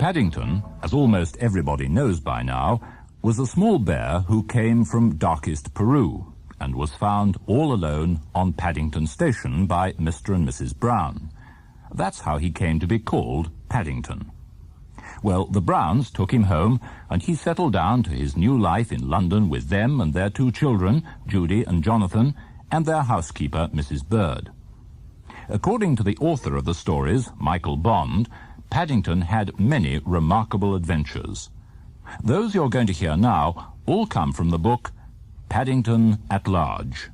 Paddington, as almost everybody knows by now, was a small bear who came from darkest Peru and was found all alone on Paddington Station by Mr. and Mrs. Brown. That's how he came to be called Paddington. Well, the Browns took him home, and he settled down to his new life in London with them and their two children, Judy and Jonathan, and their housekeeper, Mrs. Bird. According to the author of the stories, Michael Bond, Paddington had many remarkable adventures. Those you're going to hear now all come from the book Paddington at Large.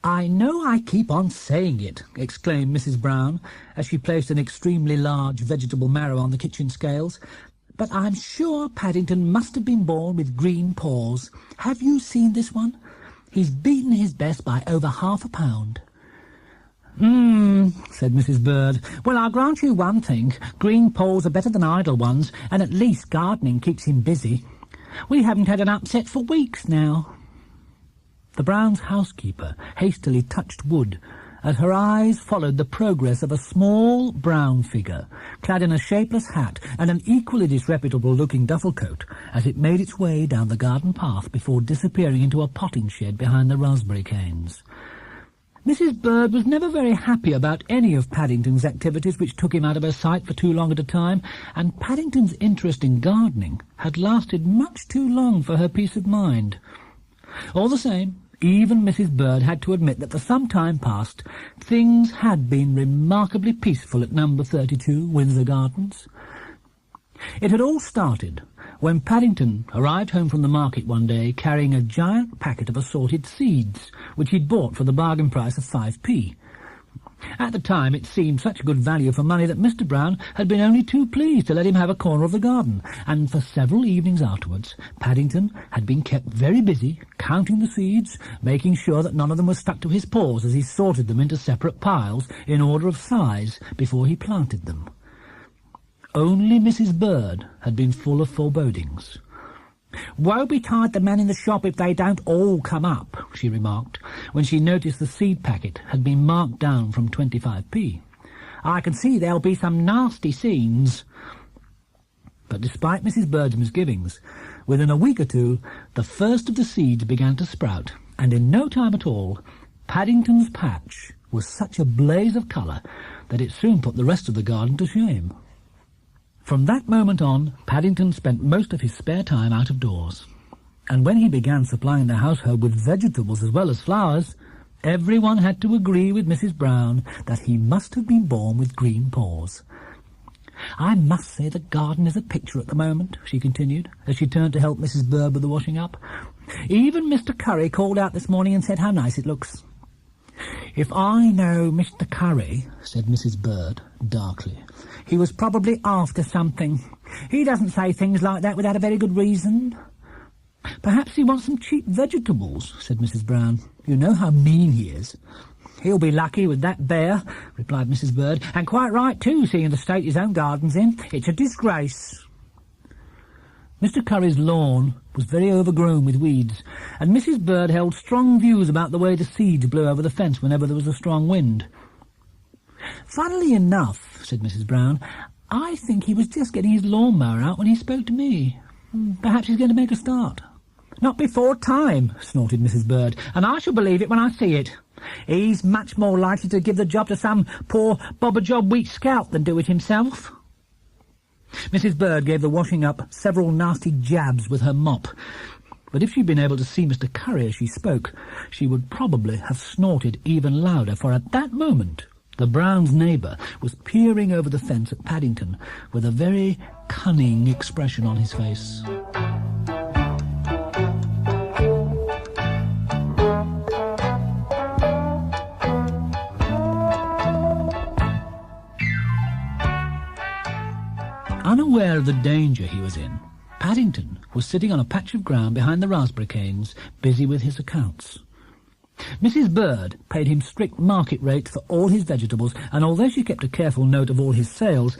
"I know I keep on saying it," exclaimed Mrs. Brown, as she placed an extremely large vegetable marrow on the kitchen scales, "but I'm sure Paddington must have been born with green paws. Have you seen this one? He's beaten his best by over half a pound." Said Mrs. Bird. "Well, I'll grant you one thing. Green paws are better than idle ones, and at least gardening keeps him busy. We haven't had an upset for weeks now." The Browns' housekeeper hastily touched wood as her eyes followed the progress of a small brown figure, clad in a shapeless hat and an equally disreputable-looking duffel coat, as it made its way down the garden path before disappearing into a potting shed behind the raspberry canes. Mrs. Bird was never very happy about any of Paddington's activities which took him out of her sight for too long at a time, and Paddington's interest in gardening had lasted much too long for her peace of mind. All the same, even Mrs. Bird had to admit that for some time past things had been remarkably peaceful at number 32 Windsor Gardens. It had all started when Paddington arrived home from the market one day carrying a giant packet of assorted seeds, which he'd bought for the bargain price of 5p. At the time it seemed such good value for money that Mr. Brown had been only too pleased to let him have a corner of the garden, and for several evenings afterwards Paddington had been kept very busy counting the seeds, making sure that none of them were stuck to his paws as he sorted them into separate piles in order of size before he planted them. Only Mrs. Bird had been full of forebodings. "Woe betide the men in the shop if they don't all come up," she remarked, when she noticed the seed packet had been marked down from 25p. "I can see there'll be some nasty scenes." But despite Mrs. Bird's misgivings, within a week or two the first of the seeds began to sprout, and in no time at all Paddington's patch was such a blaze of colour that it soon put the rest of the garden to shame. From that moment on, Paddington spent most of his spare time out of doors, and when he began supplying the household with vegetables as well as flowers, everyone had to agree with Mrs. Brown that he must have been born with green paws. "I must say the garden is a picture at the moment," she continued, as she turned to help Mrs. Bird with the washing up. "Even Mr. Curry called out this morning and said how nice it looks." "If I know Mr. Curry," said Mrs. Bird darkly, "he was probably after something. He doesn't say things like that without a very good reason." "Perhaps he wants some cheap vegetables," said Mrs. Brown. "You know how mean he is." "He'll be lucky with that bear," replied Mrs. Bird, "and quite right too, seeing the state his own garden's in. It's a disgrace." Mr. Curry's lawn was very overgrown with weeds, and Mrs. Bird held strong views about the way the seeds blew over the fence whenever there was a strong wind. "Funnily enough," said Mrs. Brown, "I think he was just getting his lawnmower out when he spoke to me. Perhaps he's going to make a start." "Not before time," snorted Mrs. Bird, "and I shall believe it when I see it. He's much more likely to give the job to some poor bob-a-job weak scout than do it himself." Mrs. Bird gave the washing up several nasty jabs with her mop, but if she'd been able to see Mr. Curry as she spoke, she would probably have snorted even louder, for at that moment the Browns' neighbour was peering over the fence at Paddington with a very cunning expression on his face. Unaware of the danger he was in, Paddington was sitting on a patch of ground behind the raspberry canes, busy with his accounts. Mrs. Bird paid him strict market rates for all his vegetables, and although she kept a careful note of all his sales,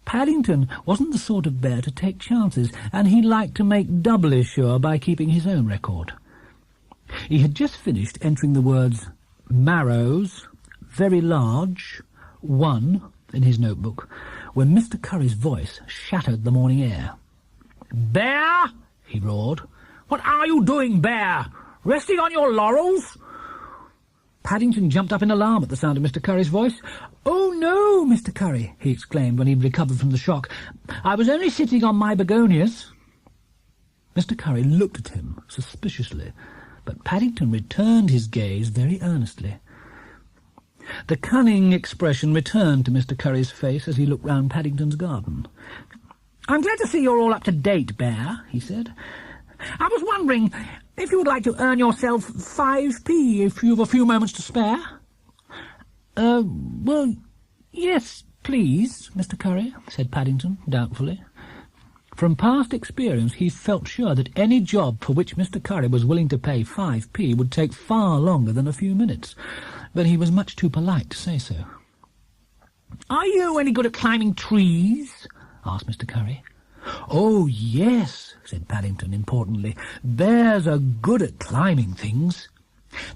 Paddington wasn't the sort of bear to take chances, and he liked to make doubly sure by keeping his own record. He had just finished entering the words marrows, very large, 1 in his notebook, when Mr. Curry's voice shattered the morning air. "Bear!" he roared. "What are you doing, Bear? Resting on your laurels?" Paddington jumped up in alarm at the sound of Mr. Curry's voice. "Oh, no, Mr. Curry," he exclaimed when he'd recovered from the shock. "I was only sitting on my begonias." Mr. Curry looked at him suspiciously, but Paddington returned his gaze very earnestly. The cunning expression returned to Mr. Curry's face as he looked round Paddington's garden. "I'm glad to see you're all up to date, Bear," he said. "I was wondering if you would like to earn yourself 5p if you've a few moments to spare." Well, yes, please, Mr. Curry," said Paddington doubtfully. From past experience he felt sure that any job for which Mr. Curry was willing to pay 5p would take far longer than a few minutes, but he was much too polite to say so. "Are you any good at climbing trees?" asked Mr. Curry. "Oh, yes," said Paddington importantly. "Bears are good at climbing things."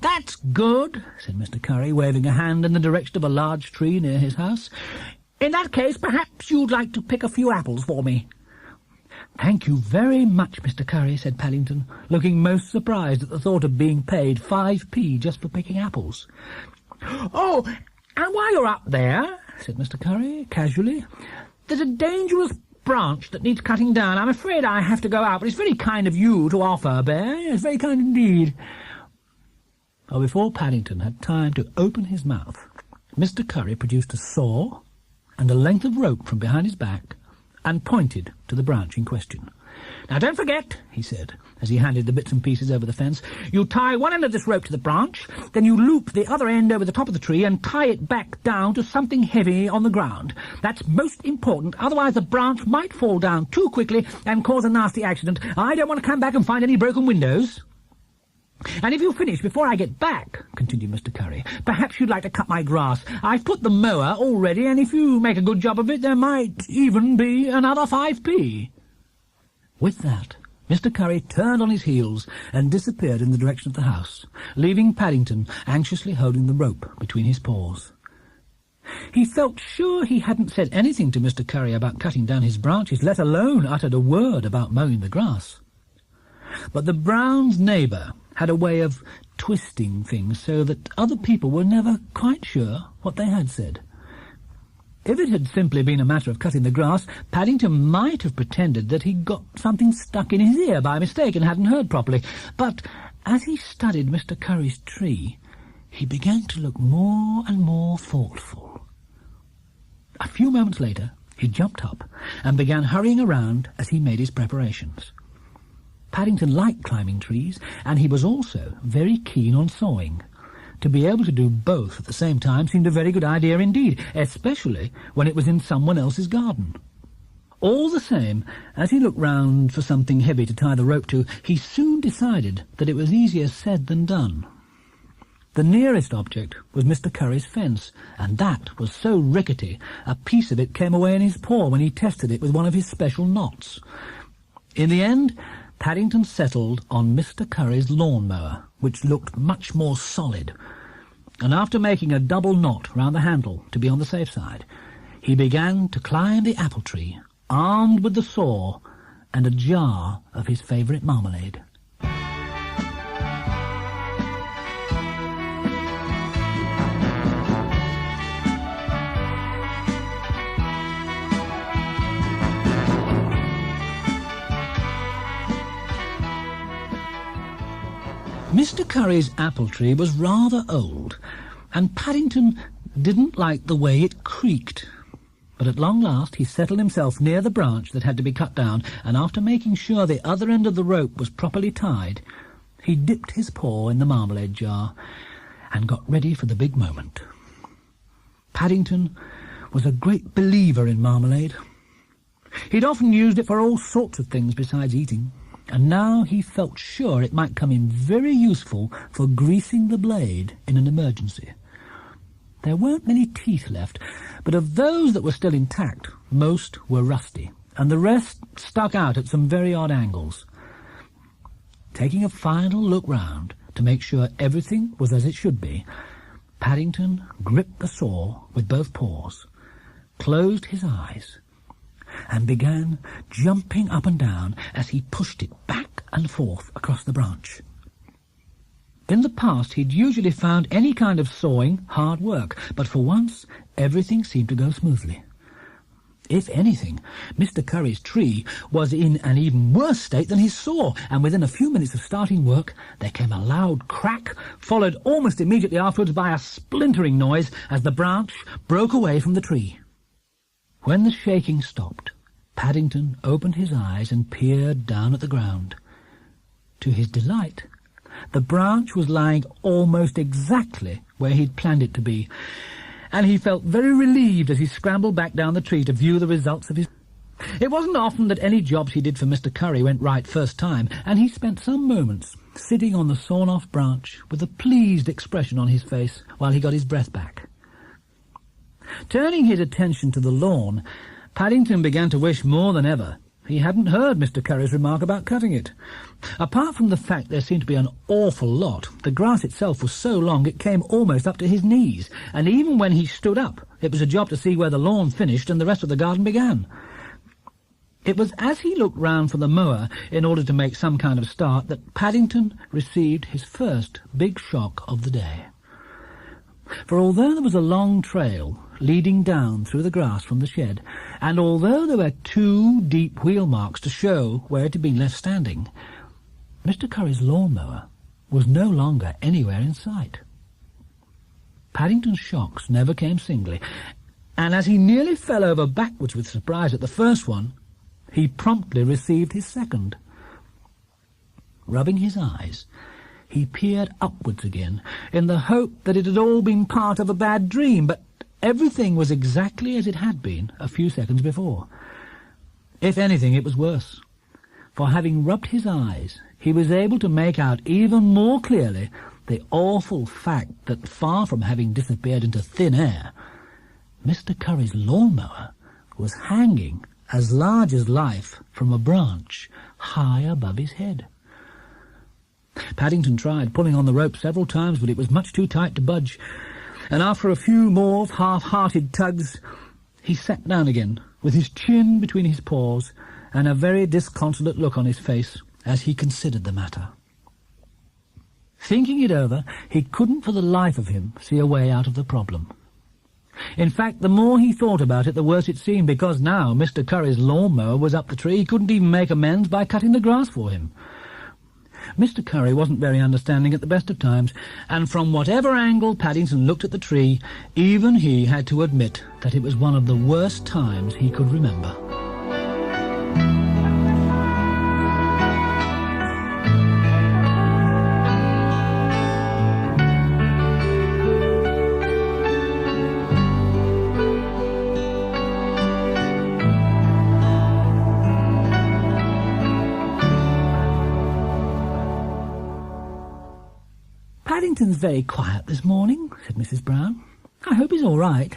"That's good," said Mr. Curry, waving a hand in the direction of a large tree near his house. "In that case, perhaps you'd like to pick a few apples for me." "Thank you very much, Mr. Curry," said Paddington, looking most surprised at the thought of being paid 5p just for picking apples. "Oh, and while you're up there," said Mr. Curry, casually, "there's a dangerous branch that needs cutting down. I'm afraid I have to go out, but it's very kind of you to offer, Bear. It's very kind indeed." Well, before Paddington had time to open his mouth, Mr. Curry produced a saw and a length of rope from behind his back and pointed to the branch in question. "Now, don't forget," he said, as he handed the bits and pieces over the fence, "you tie one end of this rope to the branch, then you loop the other end over the top of the tree and tie it back down to something heavy on the ground. That's most important, otherwise the branch might fall down too quickly and cause a nasty accident. I don't want to come back and find any broken windows. And if you finish before I get back," continued Mr. Curry, "perhaps you'd like to cut my grass. I've put the mower all ready, and if you make a good job of it, there might even be another 5p. With that, Mr. Curry turned on his heels and disappeared in the direction of the house, leaving Paddington anxiously holding the rope between his paws. He felt sure he hadn't said anything to Mr. Curry about cutting down his branches, let alone uttered a word about mowing the grass. But the Browns' neighbour had a way of twisting things so that other people were never quite sure what they had said. If it had simply been a matter of cutting the grass, Paddington might have pretended that he'd got something stuck in his ear by mistake and hadn't heard properly. But as he studied Mr. Curry's tree, he began to look more and more thoughtful. A few moments later, he jumped up and began hurrying around as he made his preparations. Paddington liked climbing trees, and he was also very keen on sawing. To be able to do both at the same time seemed a very good idea indeed, especially when it was in someone else's garden. All the same, as he looked round for something heavy to tie the rope to, he soon decided that it was easier said than done. The nearest object was Mr. Curry's fence, and that was so rickety a piece of it came away in his paw when he tested it with one of his special knots. In the end, Paddington settled on Mr. Curry's lawnmower, which looked much more solid, and after making a double knot round the handle to be on the safe side, he began to climb the apple tree, armed with the saw and a jar of his favourite marmalade. Mr. Curry's apple tree was rather old, and Paddington didn't like the way it creaked. But at long last he settled himself near the branch that had to be cut down, and after making sure the other end of the rope was properly tied, he dipped his paw in the marmalade jar and got ready for the big moment. Paddington was a great believer in marmalade. He'd often used it for all sorts of things besides eating, and now he felt sure it might come in very useful for greasing the blade in an emergency. There weren't many teeth left, but of those that were still intact, most were rusty, and the rest stuck out at some very odd angles. Taking a final look round to make sure everything was as it should be, Paddington gripped the saw with both paws, closed his eyes, and began jumping up and down as he pushed it back and forth across the branch. In the past he'd usually found any kind of sawing hard work, but for once everything seemed to go smoothly. If anything, Mr. Curry's tree was in an even worse state than his saw, and within a few minutes of starting work there came a loud crack, followed almost immediately afterwards by a splintering noise as the branch broke away from the tree. When the shaking stopped, Paddington opened his eyes and peered down at the ground. To his delight, the branch was lying almost exactly where he'd planned it to be, and he felt very relieved as he scrambled back down the tree to view the results of his... It wasn't often that any jobs he did for Mr. Curry went right first time, and he spent some moments sitting on the sawn-off branch with a pleased expression on his face while he got his breath back. Turning his attention to the lawn, Paddington began to wish more than ever he hadn't heard Mr. Curry's remark about cutting it. Apart from the fact there seemed to be an awful lot, the grass itself was so long it came almost up to his knees, and even when he stood up, it was a job to see where the lawn finished and the rest of the garden began. It was as he looked round for the mower in order to make some kind of start that Paddington received his first big shock of the day. For although there was a long trail leading down through the grass from the shed, and although there were 2 deep wheel marks to show where it had been left standing, Mr. Curry's lawnmower was no longer anywhere in sight. Paddington's shocks never came singly, and as he nearly fell over backwards with surprise at the first one, he promptly received his second. Rubbing his eyes, he peered upwards again, in the hope that it had all been part of a bad dream, but everything was exactly as it had been a few seconds before. If anything, it was worse, for having rubbed his eyes, he was able to make out even more clearly the awful fact that, far from having disappeared into thin air, Mr. Curry's lawnmower was hanging as large as life from a branch high above his head. Paddington tried pulling on the rope several times, but it was much too tight to budge, and after a few more half-hearted tugs, he sat down again, with his chin between his paws and a very disconsolate look on his face as he considered the matter. Thinking it over, he couldn't for the life of him see a way out of the problem. In fact, the more he thought about it, the worse it seemed, because now Mr. Curry's lawnmower was up the tree. He couldn't even make amends by cutting the grass for him. Mr. Curry wasn't very understanding at the best of times, and from whatever angle Paddington looked at the tree, even he had to admit that it was one of the worst times he could remember. "Paddington's very quiet this morning," said Mrs. Brown. "I hope he's all right."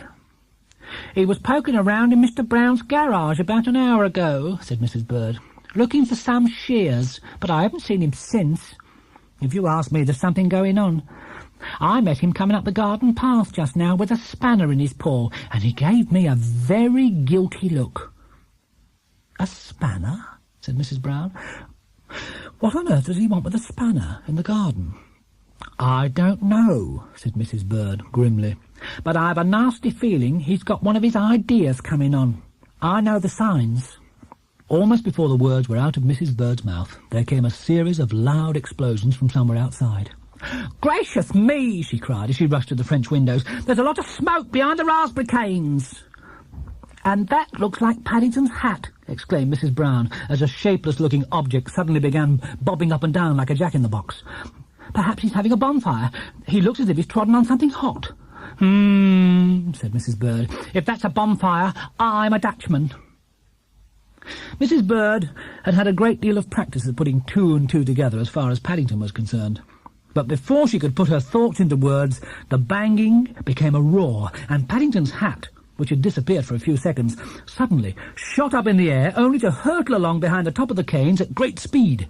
"He was poking around in Mr. Brown's garage about an hour ago," said Mrs. Bird, "looking for some shears, but I haven't seen him since. If you ask me, there's something going on. I met him coming up the garden path just now with a spanner in his paw, and he gave me a very guilty look." "A spanner?" said Mrs. Brown. "What on earth does he want with a spanner in the garden?" "I don't know," said Mrs. Bird grimly, "but I've a nasty feeling he's got one of his ideas coming on. I know the signs." Almost before the words were out of Mrs. Bird's mouth, there came a series of loud explosions from somewhere outside. "Gracious me!" she cried as she rushed to the French windows. "There's a lot of smoke behind the raspberry canes." "And that looks like Paddington's hat," exclaimed Mrs. Brown, as a shapeless-looking object suddenly began bobbing up and down like a jack-in-the-box. "Perhaps he's having a bonfire. He looks as if he's trodden on something hot." Said Mrs. Bird. "If that's a bonfire, I'm a Dutchman." Mrs. Bird had had a great deal of practice at putting two and two together as far as Paddington was concerned. But before she could put her thoughts into words, the banging became a roar, and Paddington's hat, which had disappeared for a few seconds, suddenly shot up in the air, only to hurtle along behind the top of the canes at great speed.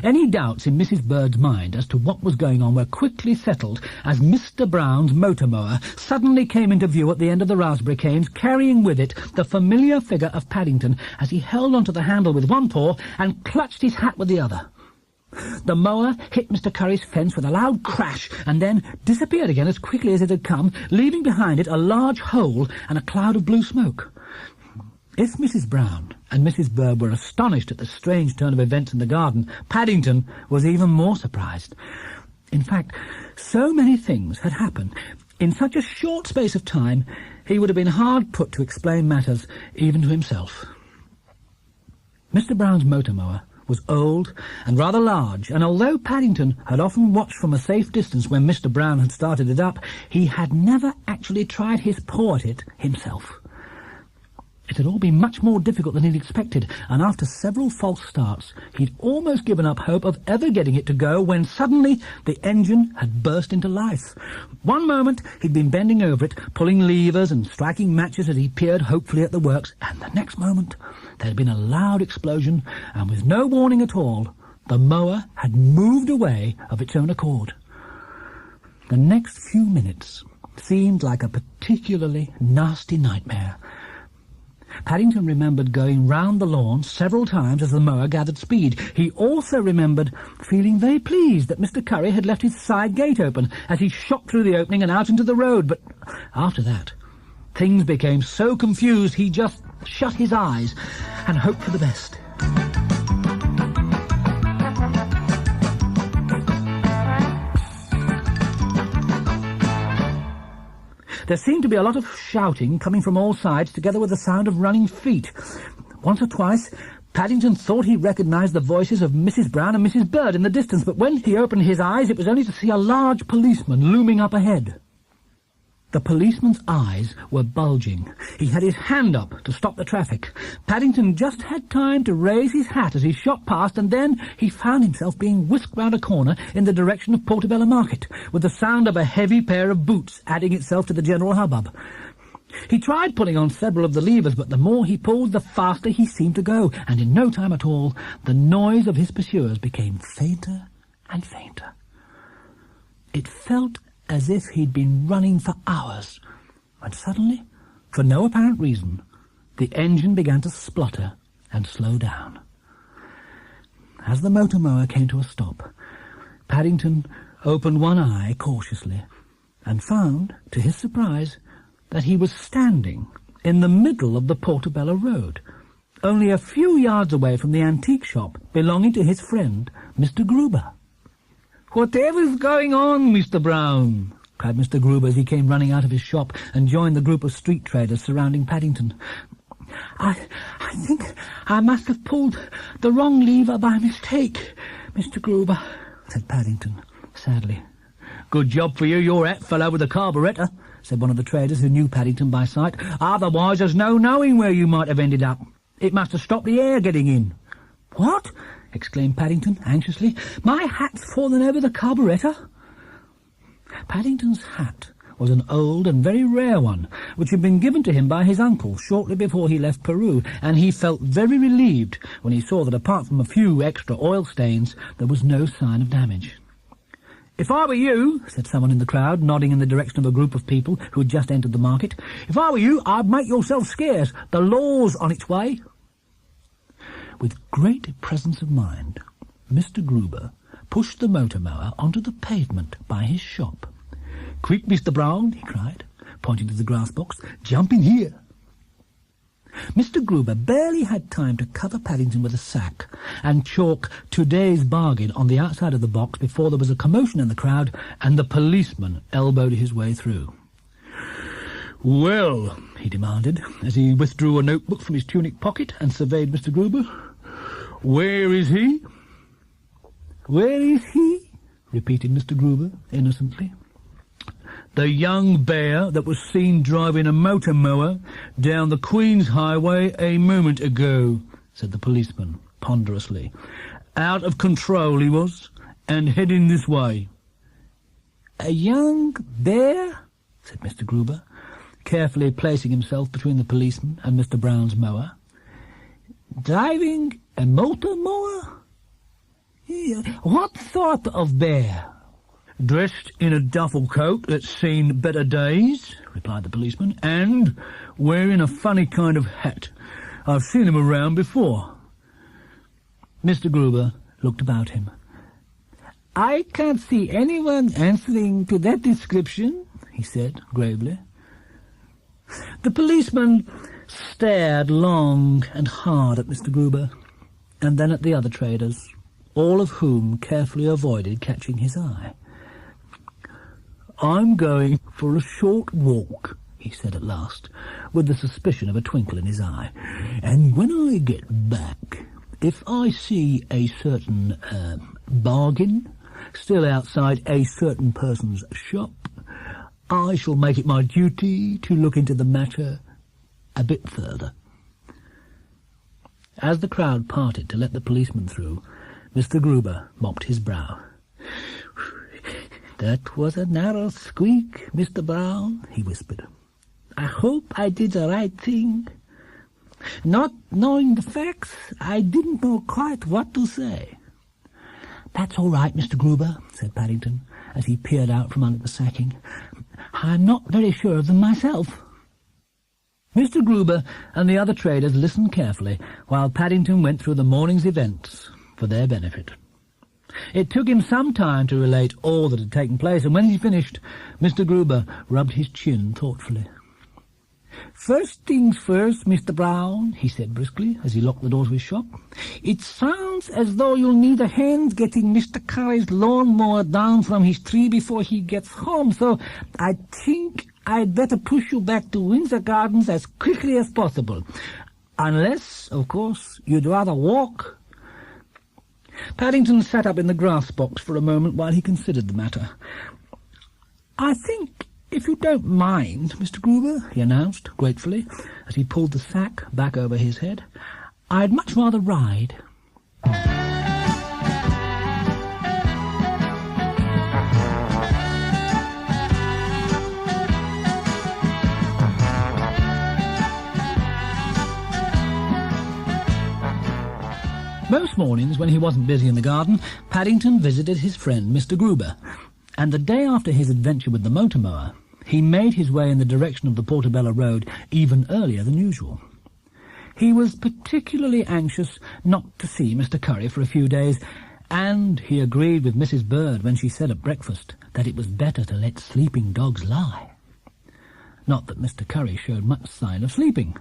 Any doubts in Mrs. Bird's mind as to what was going on were quickly settled as Mr. Brown's motor mower suddenly came into view at the end of the raspberry canes, carrying with it the familiar figure of Paddington as he held onto the handle with one paw and clutched his hat with the other. The mower hit Mr. Curry's fence with a loud crash and then disappeared again as quickly as it had come, leaving behind it a large hole and a cloud of blue smoke. If Mrs. Brown and Mrs. Bird were astonished at the strange turn of events in the garden, Paddington was even more surprised. In fact, so many things had happened in such a short space of time, he would have been hard put to explain matters even to himself. Mr. Brown's motor mower was old and rather large, and although Paddington had often watched from a safe distance when Mr. Brown had started it up, he had never actually tried his paw at it himself. It had all been much more difficult than he'd expected, and after several false starts, he'd almost given up hope of ever getting it to go when suddenly the engine had burst into life. One moment he'd been bending over it, pulling levers and striking matches as he peered hopefully at the works, and the next moment there had been a loud explosion, and with no warning at all, the mower had moved away of its own accord. The next few minutes seemed like a particularly nasty nightmare. Paddington remembered going round the lawn several times as the mower gathered speed. He also remembered feeling very pleased that Mr. Curry had left his side gate open as he shot through the opening and out into the road. But after that, things became so confused he just shut his eyes and hoped for the best. There seemed to be a lot of shouting coming from all sides, together with the sound of running feet. Once or twice, Paddington thought he recognised the voices of Mrs. Brown and Mrs. Bird in the distance, but when he opened his eyes, it was only to see a large policeman looming up ahead. The policeman's eyes were bulging. He had his hand up to stop the traffic. Paddington just had time to raise his hat as he shot past, and then he found himself being whisked round a corner in the direction of Portobello Market, with the sound of a heavy pair of boots adding itself to the general hubbub. He tried pulling on several of the levers, but the more he pulled, the faster he seemed to go, and in no time at all, the noise of his pursuers became fainter and fainter. It felt as if he'd been running for hours, when suddenly, for no apparent reason, the engine began to splutter and slow down. As the motor mower came to a stop, Paddington opened one eye cautiously and found, to his surprise, that he was standing in the middle of the Portobello Road, only a few yards away from the antique shop belonging to his friend, Mr. Gruber. "Whatever's going on, Mr. Brown?" cried Mr. Gruber as he came running out of his shop and joined the group of street traders surrounding Paddington. I think I must have pulled the wrong lever by mistake, Mr. Gruber," said Paddington, sadly. "Good job for you, your hat fell over the carburettor," said one of the traders who knew Paddington by sight. "Otherwise there's no knowing where you might have ended up. It must have stopped the air getting in." "What?" exclaimed Paddington anxiously. "My hat's fallen over the carburettor?" Paddington's hat was an old and very rare one, which had been given to him by his uncle shortly before he left Peru, and he felt very relieved when he saw that apart from a few extra oil stains, there was no sign of damage. "If I were you," said someone in the crowd, nodding in the direction of a group of people who had just entered the market, "if I were you, I'd make yourself scarce. The law's on its way." With great presence of mind, Mr. Gruber pushed the motor mower onto the pavement by his shop. "Quick, Mr. Brown," he cried, pointing to the grass box, "jump in here." Mr. Gruber barely had time to cover Paddington with a sack and chalk "Today's Bargain" on the outside of the box before there was a commotion in the crowd and the policeman elbowed his way through. "Well," he demanded, as he withdrew a notebook from his tunic pocket and surveyed Mr. Gruber, "where is he?" "Where is he?" repeated Mr. Gruber innocently. The young bear that was seen driving a motor mower down the Queen's Highway a moment ago," said the policeman ponderously. "Out of control he was, and heading this way." "A young bear?" said Mr. Gruber, carefully placing himself between the policeman and Mr. Brown's mower. "Driving a motor mower? What sort of bear?" "Dressed in a duffel coat that's seen better days," replied the policeman, "and wearing a funny kind of hat. I've seen him around before." Mr. Gruber looked about him. "I can't see anyone answering to that description," he said gravely. The policeman stared long and hard at Mr. Gruber, and then at the other traders, all of whom carefully avoided catching his eye. "I'm going for a short walk," he said at last, with the suspicion of a twinkle in his eye, "and when I get back, if I see a certain bargain still outside a certain person's shop, I shall make it my duty to look into the matter a bit further." As the crowd parted to let the policeman through, Mr. Gruber mopped his brow. "That was a narrow squeak, Mr. Brown," he whispered. "I hope I did the right thing. Not knowing the facts, I didn't know quite what to say." "That's all right, Mr. Gruber," said Paddington, as he peered out from under the sacking. "I'm not very sure of them myself." Mr. Gruber and the other traders listened carefully while Paddington went through the morning's events for their benefit. It took him some time to relate all that had taken place, and when he finished, Mr. Gruber rubbed his chin thoughtfully. "First things first, Mr. Brown," he said briskly, as he locked the door to his shop. "It sounds as though you'll need a hand getting Mr. Curry's lawnmower down from his tree before he gets home, so I think I'd better push you back to Windsor Gardens as quickly as possible. Unless, of course, you'd rather walk." Paddington sat up in the grass box for a moment while he considered the matter. "I think, if you don't mind, Mr. Gruber," he announced gratefully, as he pulled the sack back over his head, "I'd much rather ride." Most mornings, when he wasn't busy in the garden, Paddington visited his friend Mr. Gruber, and the day after his adventure with the motor mower, he made his way in the direction of the Portobello Road even earlier than usual. He was particularly anxious not to see Mr. Curry for a few days, and he agreed with Mrs. Bird when she said at breakfast that it was better to let sleeping dogs lie. Not that Mr. Curry showed much sign of sleeping.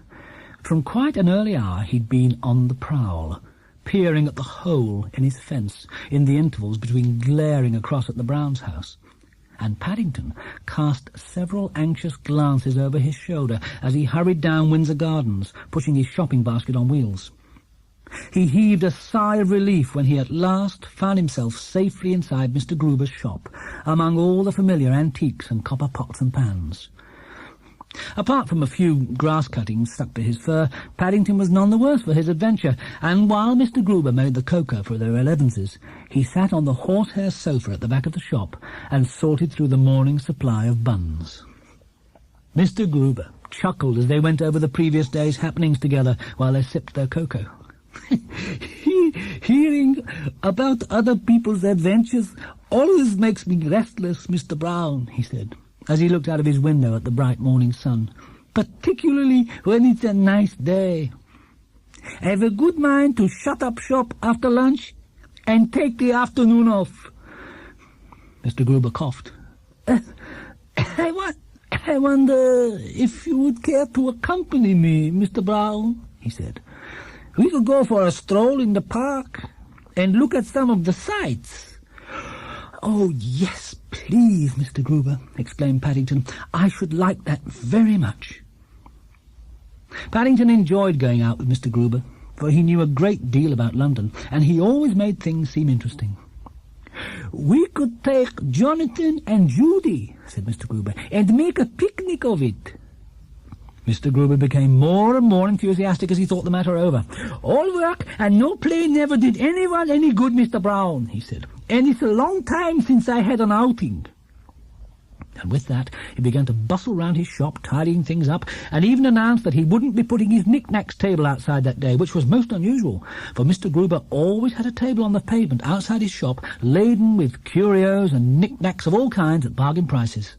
From quite an early hour he'd been on the prowl, peering at the hole in his fence in the intervals between glaring across at the Browns' house, and Paddington cast several anxious glances over his shoulder as he hurried down Windsor Gardens, pushing his shopping basket on wheels. He heaved a sigh of relief when he at last found himself safely inside Mr. Gruber's shop, among all the familiar antiques and copper pots and pans. Apart from a few grass cuttings stuck to his fur, Paddington was none the worse for his adventure, and while Mr. Gruber made the cocoa for their 11s, he sat on the horsehair sofa at the back of the shop and sorted through the morning's supply of buns. Mr. Gruber chuckled as they went over the previous day's happenings together while they sipped their cocoa. "Hearing about other people's adventures always makes me restless, Mr. Brown," he said, as he looked out of his window at the bright morning sun, "particularly when it's a nice day. I've a good mind to shut up shop after lunch and take the afternoon off." Mr. Gruber coughed. I wonder if you would care to accompany me, Mr. Brown," he said. "We could go for a stroll in the park and look at some of the sights." "Oh, yes, please, Mr. Gruber," exclaimed Paddington. "I should like that very much." Paddington enjoyed going out with Mr. Gruber, for he knew a great deal about London, and he always made things seem interesting. "We could take Jonathan and Judy," said Mr. Gruber, "and make a picnic of it." Mr. Gruber became more and more enthusiastic as he thought the matter over. "All work and no play never did anyone any good, Mr. Brown," he said, "and it's a long time since I had an outing." And with that he began to bustle round his shop, tidying things up, and even announced that he wouldn't be putting his knick-knacks table outside that day, which was most unusual, for Mr. Gruber always had a table on the pavement outside his shop, laden with curios and knick-knacks of all kinds at bargain prices.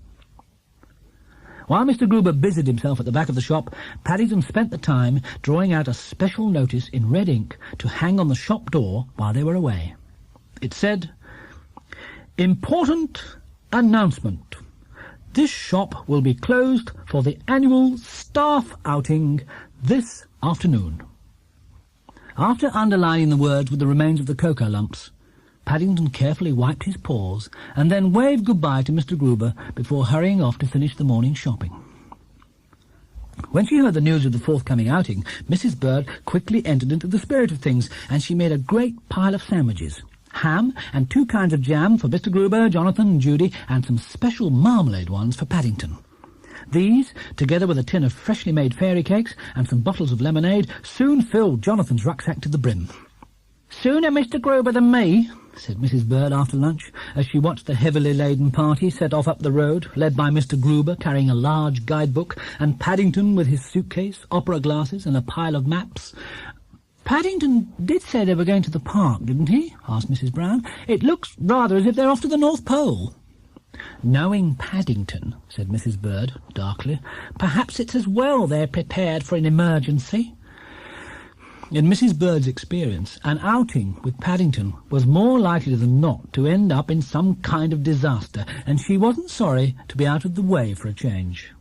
While Mr. Gruber busied himself at the back of the shop, Paddington spent the time drawing out a special notice in red ink to hang on the shop door while they were away. It said, "Important announcement. This shop will be closed for the annual staff outing this afternoon." After underlining the words with the remains of the cocoa lumps, Paddington carefully wiped his paws and then waved goodbye to Mr. Gruber before hurrying off to finish the morning's shopping. When she heard the news of the forthcoming outing, Mrs. Bird quickly entered into the spirit of things, and she made a great pile of sandwiches, ham and 2 kinds of jam for Mr. Gruber, Jonathan and Judy, and some special marmalade ones for Paddington. These, together with a tin of freshly made fairy cakes and some bottles of lemonade, soon filled Jonathan's rucksack to the brim. "Sooner Mr. Gruber than me," said Mrs. Bird after lunch, as she watched the heavily laden party set off up the road, led by Mr. Gruber carrying a large guidebook, and Paddington with his suitcase, opera glasses, and a pile of maps. "Paddington did say they were going to the park, didn't he?" asked Mrs. Brown. "It looks rather as if they're off to the North Pole." "Knowing Paddington," said Mrs. Bird darkly, "perhaps it's as well they're prepared for an emergency." In Mrs. Bird's experience, an outing with Paddington was more likely than not to end up in some kind of disaster, and she wasn't sorry to be out of the way for a change.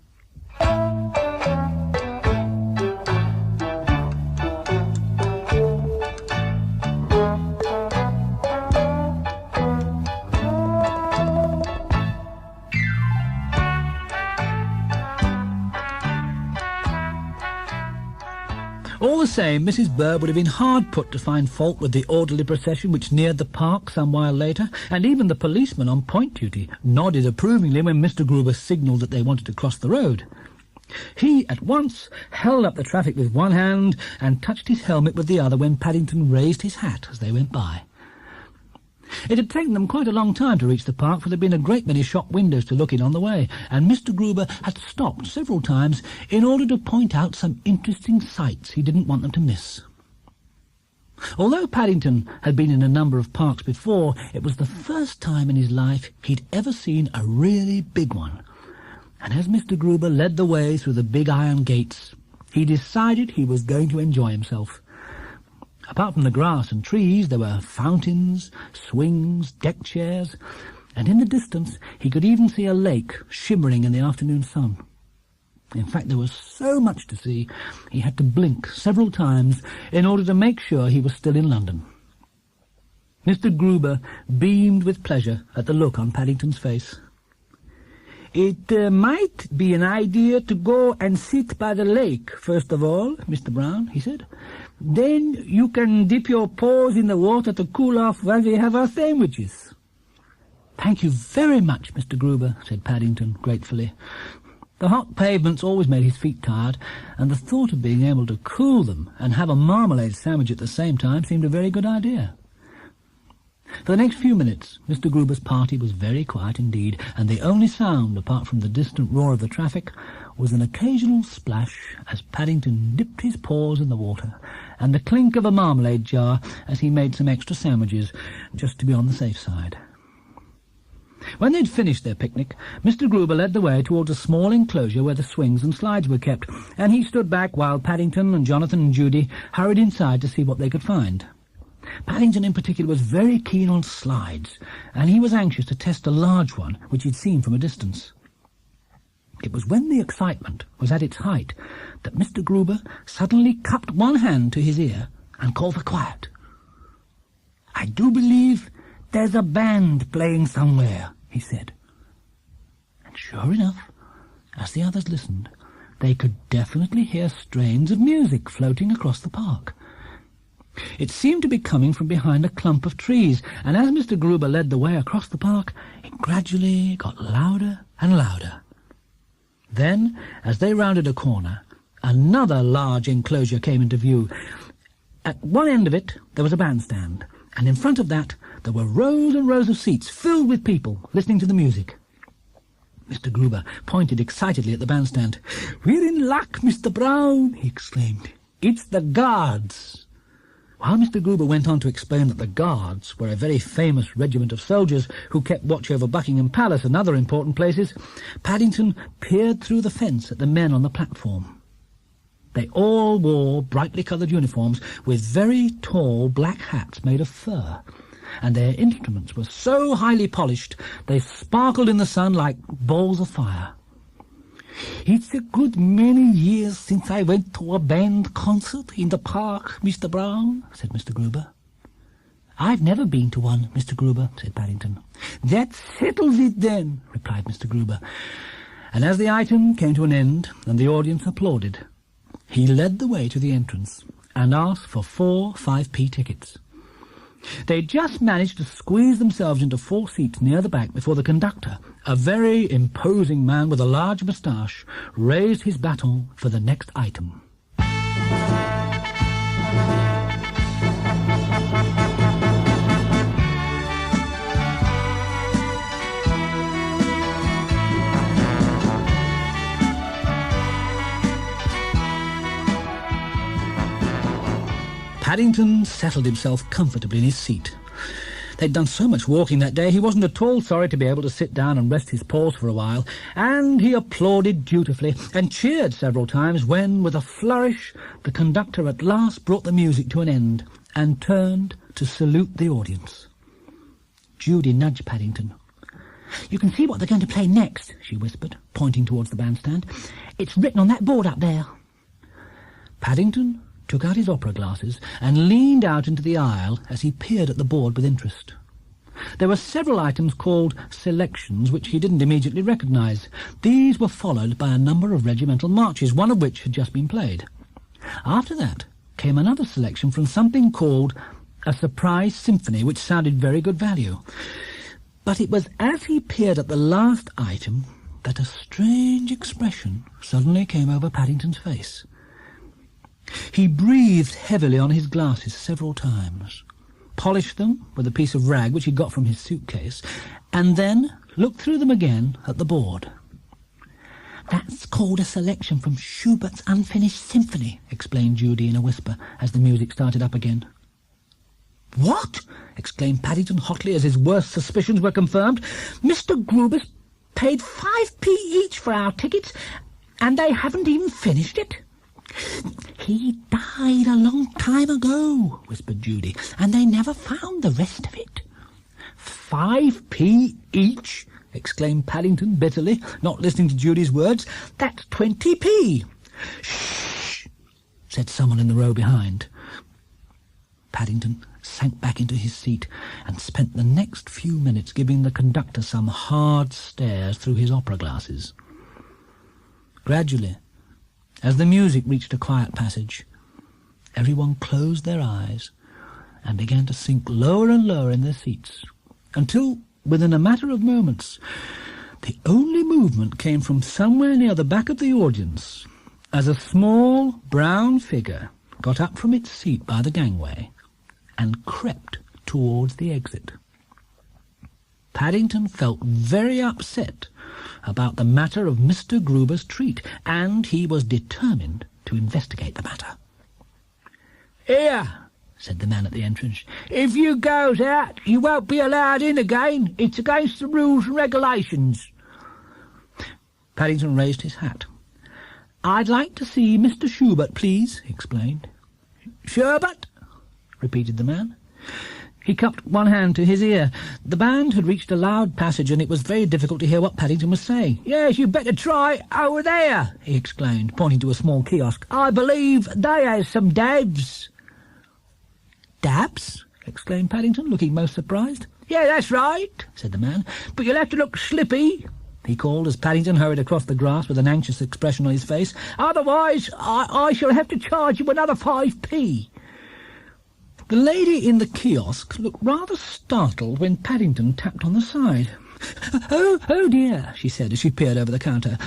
All the same, Mrs. Bird would have been hard put to find fault with the orderly procession which neared the park some while later, and even the policeman on point duty nodded approvingly when Mr. Gruber signalled that they wanted to cross the road. He at once held up the traffic with one hand and touched his helmet with the other when Paddington raised his hat as they went by. It had taken them quite a long time to reach the park, for there had been a great many shop windows to look in on the way, and Mr. Gruber had stopped several times in order to point out some interesting sights he didn't want them to miss. Although Paddington had been in a number of parks before, it was the first time in his life he'd ever seen a really big one. And as Mr. Gruber led the way through the big iron gates, he decided he was going to enjoy himself. Apart from the grass and trees, there were fountains, swings, deck chairs, and in the distance he could even see a lake shimmering in the afternoon sun. In fact, there was so much to see, he had to blink several times in order to make sure he was still in London. Mr. Gruber beamed with pleasure at the look on Paddington's face. "It might be an idea to go and sit by the lake, first of all, Mr. Brown," he said. "Then you can dip your paws in the water to cool off while we have our sandwiches." "Thank you very much, Mr. Gruber," said Paddington gratefully. The hot pavements always made his feet tired, and the thought of being able to cool them and have a marmalade sandwich at the same time seemed a very good idea. For the next few minutes, Mr. Gruber's party was very quiet indeed, and the only sound, apart from the distant roar of the traffic, was an occasional splash as Paddington dipped his paws in the water, and the clink of a marmalade jar as he made some extra sandwiches, just to be on the safe side. When they'd finished their picnic, Mr. Gruber led the way towards a small enclosure where the swings and slides were kept, and he stood back while Paddington and Jonathan and Judy hurried inside to see what they could find. Paddington in particular was very keen on slides, and he was anxious to test a large one which he'd seen from a distance. It was when the excitement was at its height that Mr. Gruber suddenly cupped one hand to his ear and called for quiet. "I do believe there's a band playing somewhere," he said. And sure enough, as the others listened, they could definitely hear strains of music floating across the park. It seemed to be coming from behind a clump of trees, and as Mr. Gruber led the way across the park, it gradually got louder and louder. Then, as they rounded a corner, another large enclosure came into view. At one end of it there was a bandstand, and in front of that there were rows and rows of seats filled with people listening to the music. Mr. Gruber pointed excitedly at the bandstand. "We're in luck, Mr. Brown," he exclaimed. "It's the Guards." While Mr. Gruber went on to explain that the Guards were a very famous regiment of soldiers who kept watch over Buckingham Palace and other important places, Paddington peered through the fence at the men on the platform. They all wore brightly coloured uniforms with very tall black hats made of fur, and their instruments were so highly polished they sparkled in the sun like balls of fire. "It's a good many years since I went to a band concert in the park, Mr. Brown," said Mr. Gruber. "I've never been to one, Mr. Gruber," said Paddington. "That settles it, then," replied Mr. Gruber. And as the item came to an end and the audience applauded, he led the way to the entrance and asked for 4 5p tickets. They just managed to squeeze themselves into 4 seats near the back before the conductor, a very imposing man with a large moustache, raised his baton for the next item. Paddington settled himself comfortably in his seat. They'd done so much walking that day he wasn't at all sorry to be able to sit down and rest his paws for a while, and he applauded dutifully and cheered several times when, with a flourish, the conductor at last brought the music to an end and turned to salute the audience. Judy nudged Paddington. "You can see what they're going to play next," she whispered, pointing towards the bandstand. "It's written on that board up there." Paddington took out his opera glasses and leaned out into the aisle as he peered at the board with interest. There were several items called selections which he didn't immediately recognise. These were followed by a number of regimental marches, one of which had just been played. After that came another selection from something called a surprise symphony, which sounded very good value. But it was as he peered at the last item that a strange expression suddenly came over Paddington's face. He breathed heavily on his glasses several times, polished them with a piece of rag which he got from his suitcase, and then looked through them again at the board. "That's called a selection from Schubert's Unfinished Symphony," explained Judy in a whisper as the music started up again. "What?" exclaimed Paddington hotly as his worst suspicions were confirmed. "Mr. Gruber's paid 5p each for our tickets, and they haven't even finished it?" "He died a long time ago," whispered Judy, "and they never found the rest of it." 5p each?" exclaimed Paddington bitterly, not listening to Judy's words. "That's 20p. "Shh!" said someone in the row behind. Paddington sank back into his seat and spent the next few minutes giving the conductor some hard stares through his opera glasses. Gradually, as the music reached a quiet passage, everyone closed their eyes and began to sink lower and lower in their seats, until, within a matter of moments, the only movement came from somewhere near the back of the audience, as a small brown figure got up from its seat by the gangway and crept towards the exit. Paddington felt very upset about the matter of Mr. Gruber's treat, and he was determined to investigate the matter. "Here," said the man at the entrance, "if you goes out, you won't be allowed in again. It's against the rules and regulations." Paddington raised his hat. "I'd like to see Mr. Schubert, please," he explained. "Schubert?" repeated the man. He cupped one hand to his ear. The band had reached a loud passage, and it was very difficult to hear what Paddington was saying. "Yes, you'd better try over there," he exclaimed, pointing to a small kiosk. "I believe they has some dabs." "Dabs?" exclaimed Paddington, looking most surprised. "Yeah, that's right," said the man. "But you'll have to look slippy," he called as Paddington hurried across the grass with an anxious expression on his face. "Otherwise, I shall have to charge you another 5p. The lady in the kiosk looked rather startled when Paddington tapped on the side. Oh dear, she said as she peered over the counter.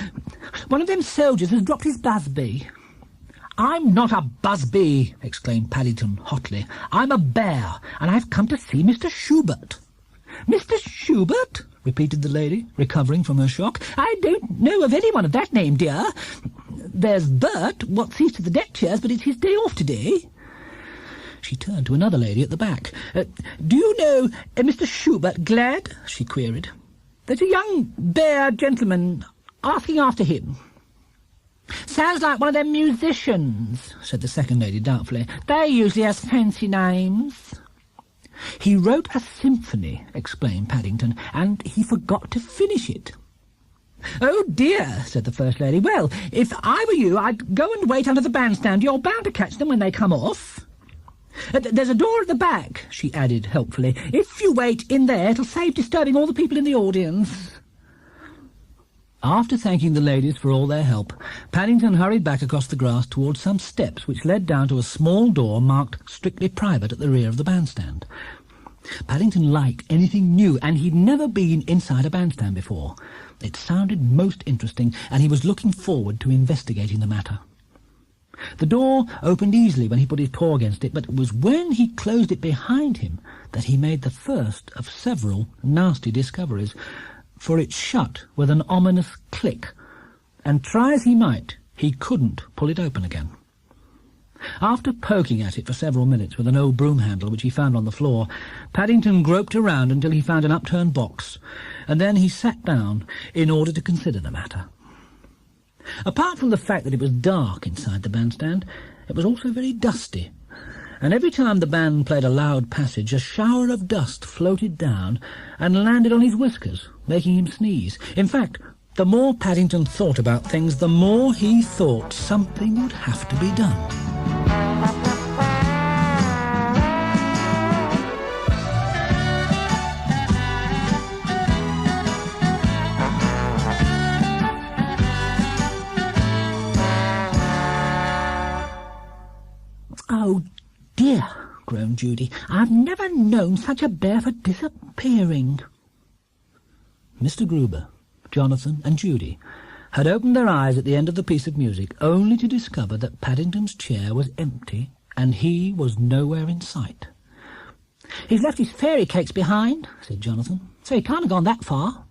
One of them soldiers has dropped his busby. I'm not a busby, exclaimed Paddington hotly. I'm a bear, and I've come to see Mr. Schubert. Mr. Schubert? Repeated the lady, recovering from her shock. I don't know of anyone of that name, dear. There's Bert, what sees to the deck chairs, but it's his day off today. She turned to another lady at the back. Do you know Mr. Schubert Glad? She queried. There's a young bear gentleman asking after him. Sounds like one of them musicians, said the second lady doubtfully. They usually has fancy names. He wrote a symphony, explained Paddington, and he forgot to finish it. Oh dear, said the first lady. Well, if I were you, I'd go and wait under the bandstand. You're bound to catch them when they come off. There's a door at the back, she added helpfully. If you wait in there, it'll save disturbing all the people in the audience. After thanking the ladies for all their help, Paddington hurried back across the grass towards some steps which led down to a small door marked strictly private at the rear of the bandstand. Paddington liked anything new, and he'd never been inside a bandstand before. It sounded most interesting, and he was looking forward to investigating the matter. The door opened easily when he put his paw against it, but it was when he closed it behind him that he made the first of several nasty discoveries, for it shut with an ominous click, and try as he might, he couldn't pull it open again. After poking at it for several minutes with an old broom handle which he found on the floor, Paddington groped around until he found an upturned box, and then he sat down in order to consider the matter. Apart from the fact that it was dark inside the bandstand, it was also very dusty, and every time the band played a loud passage, a shower of dust floated down and landed on his whiskers, making him sneeze. In fact, the more Paddington thought about things, the more he thought something would have to be done. Oh dear, groaned Judy. I've never known such a bear for disappearing. Mr. Gruber, Jonathan and Judy had opened their eyes at the end of the piece of music only to discover that Paddington's chair was empty and he was nowhere in sight. He's left his fairy cakes behind, said Jonathan, so he can't have gone that far.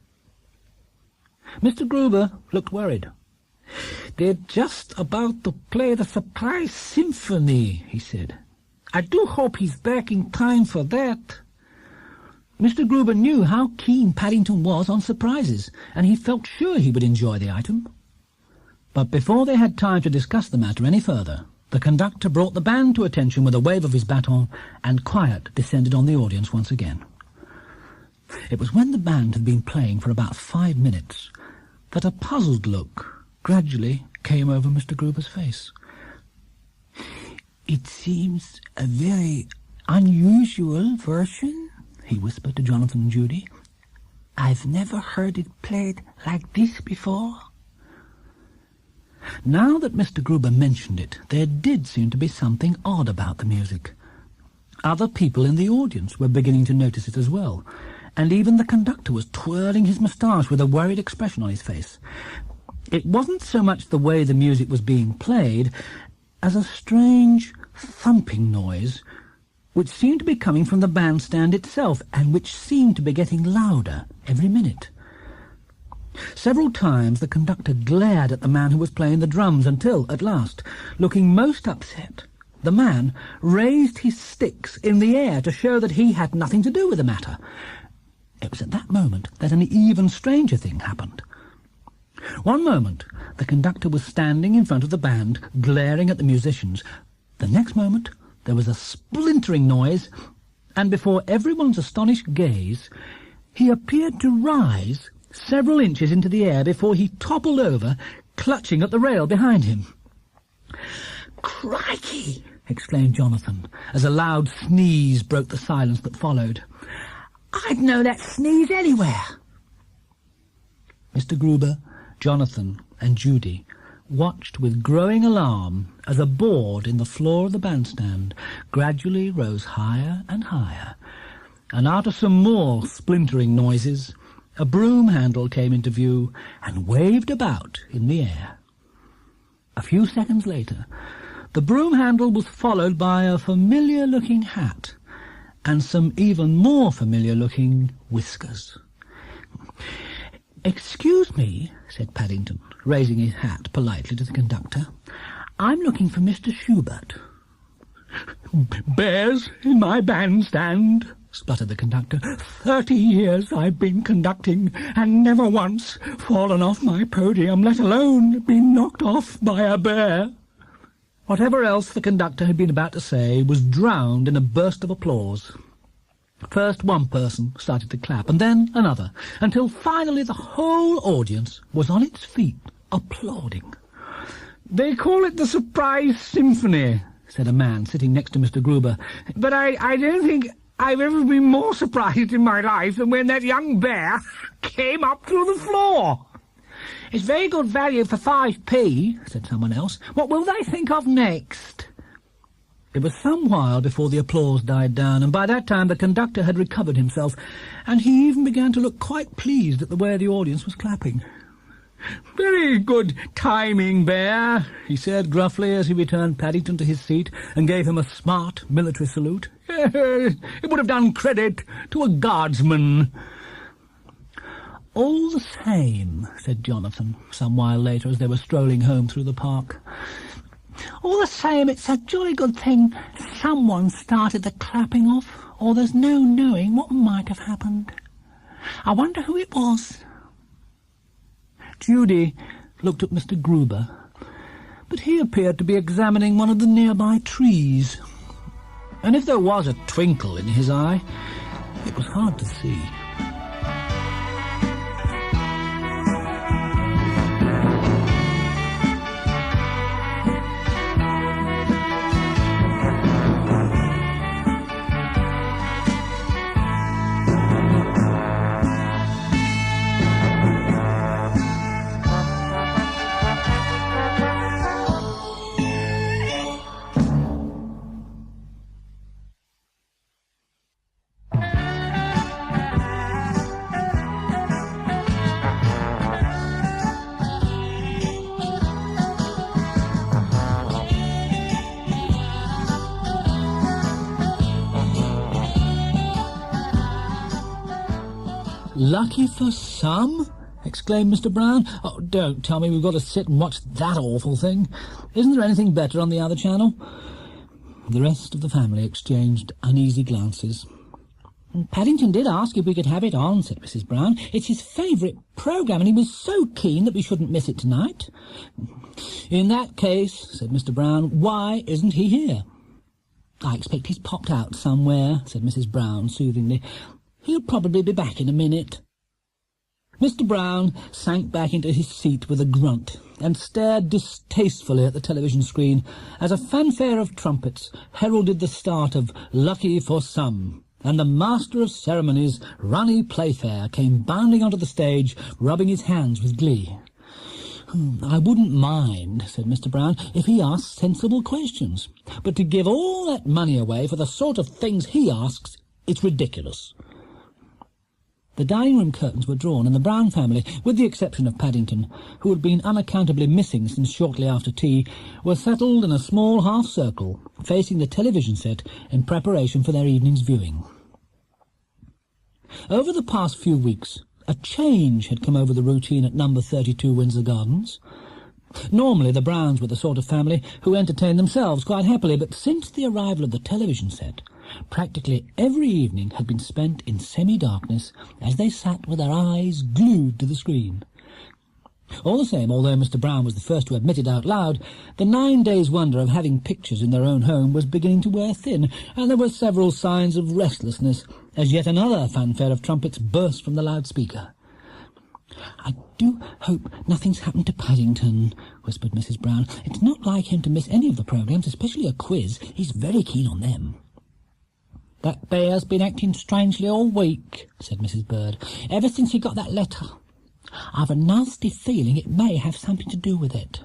Mr. Gruber looked worried. They're just about to play the surprise symphony, he said. I do hope he's back in time for that. Mr. Gruber knew how keen Paddington was on surprises, and he felt sure he would enjoy the item. But before they had time to discuss the matter any further, the conductor brought the band to attention with a wave of his baton, and quiet descended on the audience once again. It was when the band had been playing for about 5 minutes that a puzzled look gradually came over Mr. Gruber's face. It seems a very unusual version, he whispered to Jonathan and Judy. I've never heard it played like this before. Now that Mr. Gruber mentioned it, there did seem to be something odd about the music. Other people in the audience were beginning to notice it as well, and even the conductor was twirling his moustache with a worried expression on his face. It wasn't so much the way the music was being played as a strange thumping noise which seemed to be coming from the bandstand itself and which seemed to be getting louder every minute. Several times the conductor glared at the man who was playing the drums until, at last, looking most upset, the man raised his sticks in the air to show that he had nothing to do with the matter. It was at that moment that an even stranger thing happened. One moment, the conductor was standing in front of the band, glaring at the musicians. The next moment, there was a splintering noise, and before everyone's astonished gaze, he appeared to rise several inches into the air before he toppled over, clutching at the rail behind him. "Crikey!" exclaimed Jonathan, as a loud sneeze broke the silence that followed. "I'd know that sneeze anywhere." Mr. Gruber, Jonathan and Judy watched with growing alarm as a board in the floor of the bandstand gradually rose higher and higher, and after some more splintering noises, a broom handle came into view and waved about in the air. A few seconds later, the broom handle was followed by a familiar-looking hat and some even more familiar-looking whiskers. "Excuse me," said Paddington, raising his hat politely to the conductor. "I'm looking for Mr. Schubert." "Bears in my bandstand," spluttered the conductor. 30 years I've been conducting, and never once fallen off my podium, let alone been knocked off by a bear." Whatever else the conductor had been about to say was drowned in a burst of applause. First one person started to clap, and then another, until finally the whole audience was on its feet, applauding. "They call it the Surprise Symphony," said a man sitting next to Mr. Gruber, "but I don't think I've ever been more surprised in my life than when that young bear came up through the floor." "It's very good value for 5p, said someone else. "What will they think of next?" It was some while before the applause died down, and by that time the conductor had recovered himself, and he even began to look quite pleased at the way the audience was clapping. "Very good timing, Bear," he said gruffly as he returned Paddington to his seat and gave him a smart military salute. "It would have done credit to a guardsman." "All the same," said Jonathan, some while later as they were strolling home through the park, "all the same, it's a jolly good thing someone started the clapping off, or there's no knowing what might have happened. I wonder who it was." Judy looked at Mr. Gruber, but he appeared to be examining one of the nearby trees, and if there was a twinkle in his eye, it was hard to see. "Lucky for some?" exclaimed Mr. Brown. "Oh, don't tell me we've got to sit and watch that awful thing. Isn't there anything better on the other channel?" The rest of the family exchanged uneasy glances. "Paddington did ask if we could have it on," said Mrs. Brown. "It's his favourite programme, and he was so keen that we shouldn't miss it tonight." "In that case," said Mr. Brown, "why isn't he here?" "I expect he's popped out somewhere," said Mrs. Brown soothingly. "He'll probably be back in a minute." Mr. Brown sank back into his seat with a grunt and stared distastefully at the television screen as a fanfare of trumpets heralded the start of Lucky for Some, and the master of ceremonies, Ronnie Playfair, came bounding onto the stage, rubbing his hands with glee. "I wouldn't mind," said Mr. Brown, "if he asks sensible questions, but to give all that money away for the sort of things he asks, it's ridiculous." The dining-room curtains were drawn, and the Brown family, with the exception of Paddington, who had been unaccountably missing since shortly after tea, were settled in a small half-circle, facing the television set in preparation for their evening's viewing. Over the past few weeks, a change had come over the routine at number 32 Windsor Gardens. Normally the Browns were the sort of family who entertained themselves quite happily, but since the arrival of the television set, practically every evening had been spent in semi-darkness as they sat with their eyes glued to the screen. All the same, although Mr. Brown was the first to admit it out loud, the 9 days' wonder of having pictures in their own home was beginning to wear thin, and there were several signs of restlessness as yet another fanfare of trumpets burst from the loudspeaker. "I do hope nothing's happened to Paddington," whispered Mrs. Brown. "It's not like him to miss any of the programmes, especially a quiz. He's very keen on them." "That bear's been acting strangely all week," said Mrs. Bird, "ever since he got that letter. I've a nasty feeling it may have something to do with it."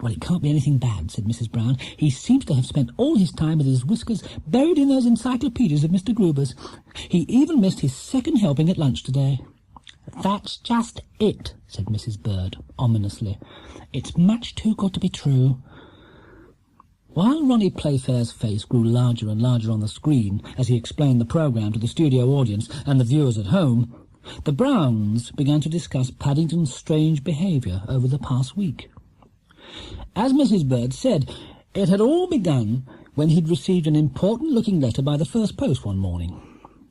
"Well, it can't be anything bad," said Mrs. Brown. "He seems to have spent all his time with his whiskers buried in those encyclopedias of Mr. Gruber's. He even missed his second helping at lunch today." "That's just it," said Mrs. Bird, ominously. "It's much too good to be true." While Ronnie Playfair's face grew larger and larger on the screen as he explained the programme to the studio audience and the viewers at home, the Browns began to discuss Paddington's strange behaviour over the past week. As Mrs. Bird said, it had all begun when he'd received an important-looking letter by the first post one morning.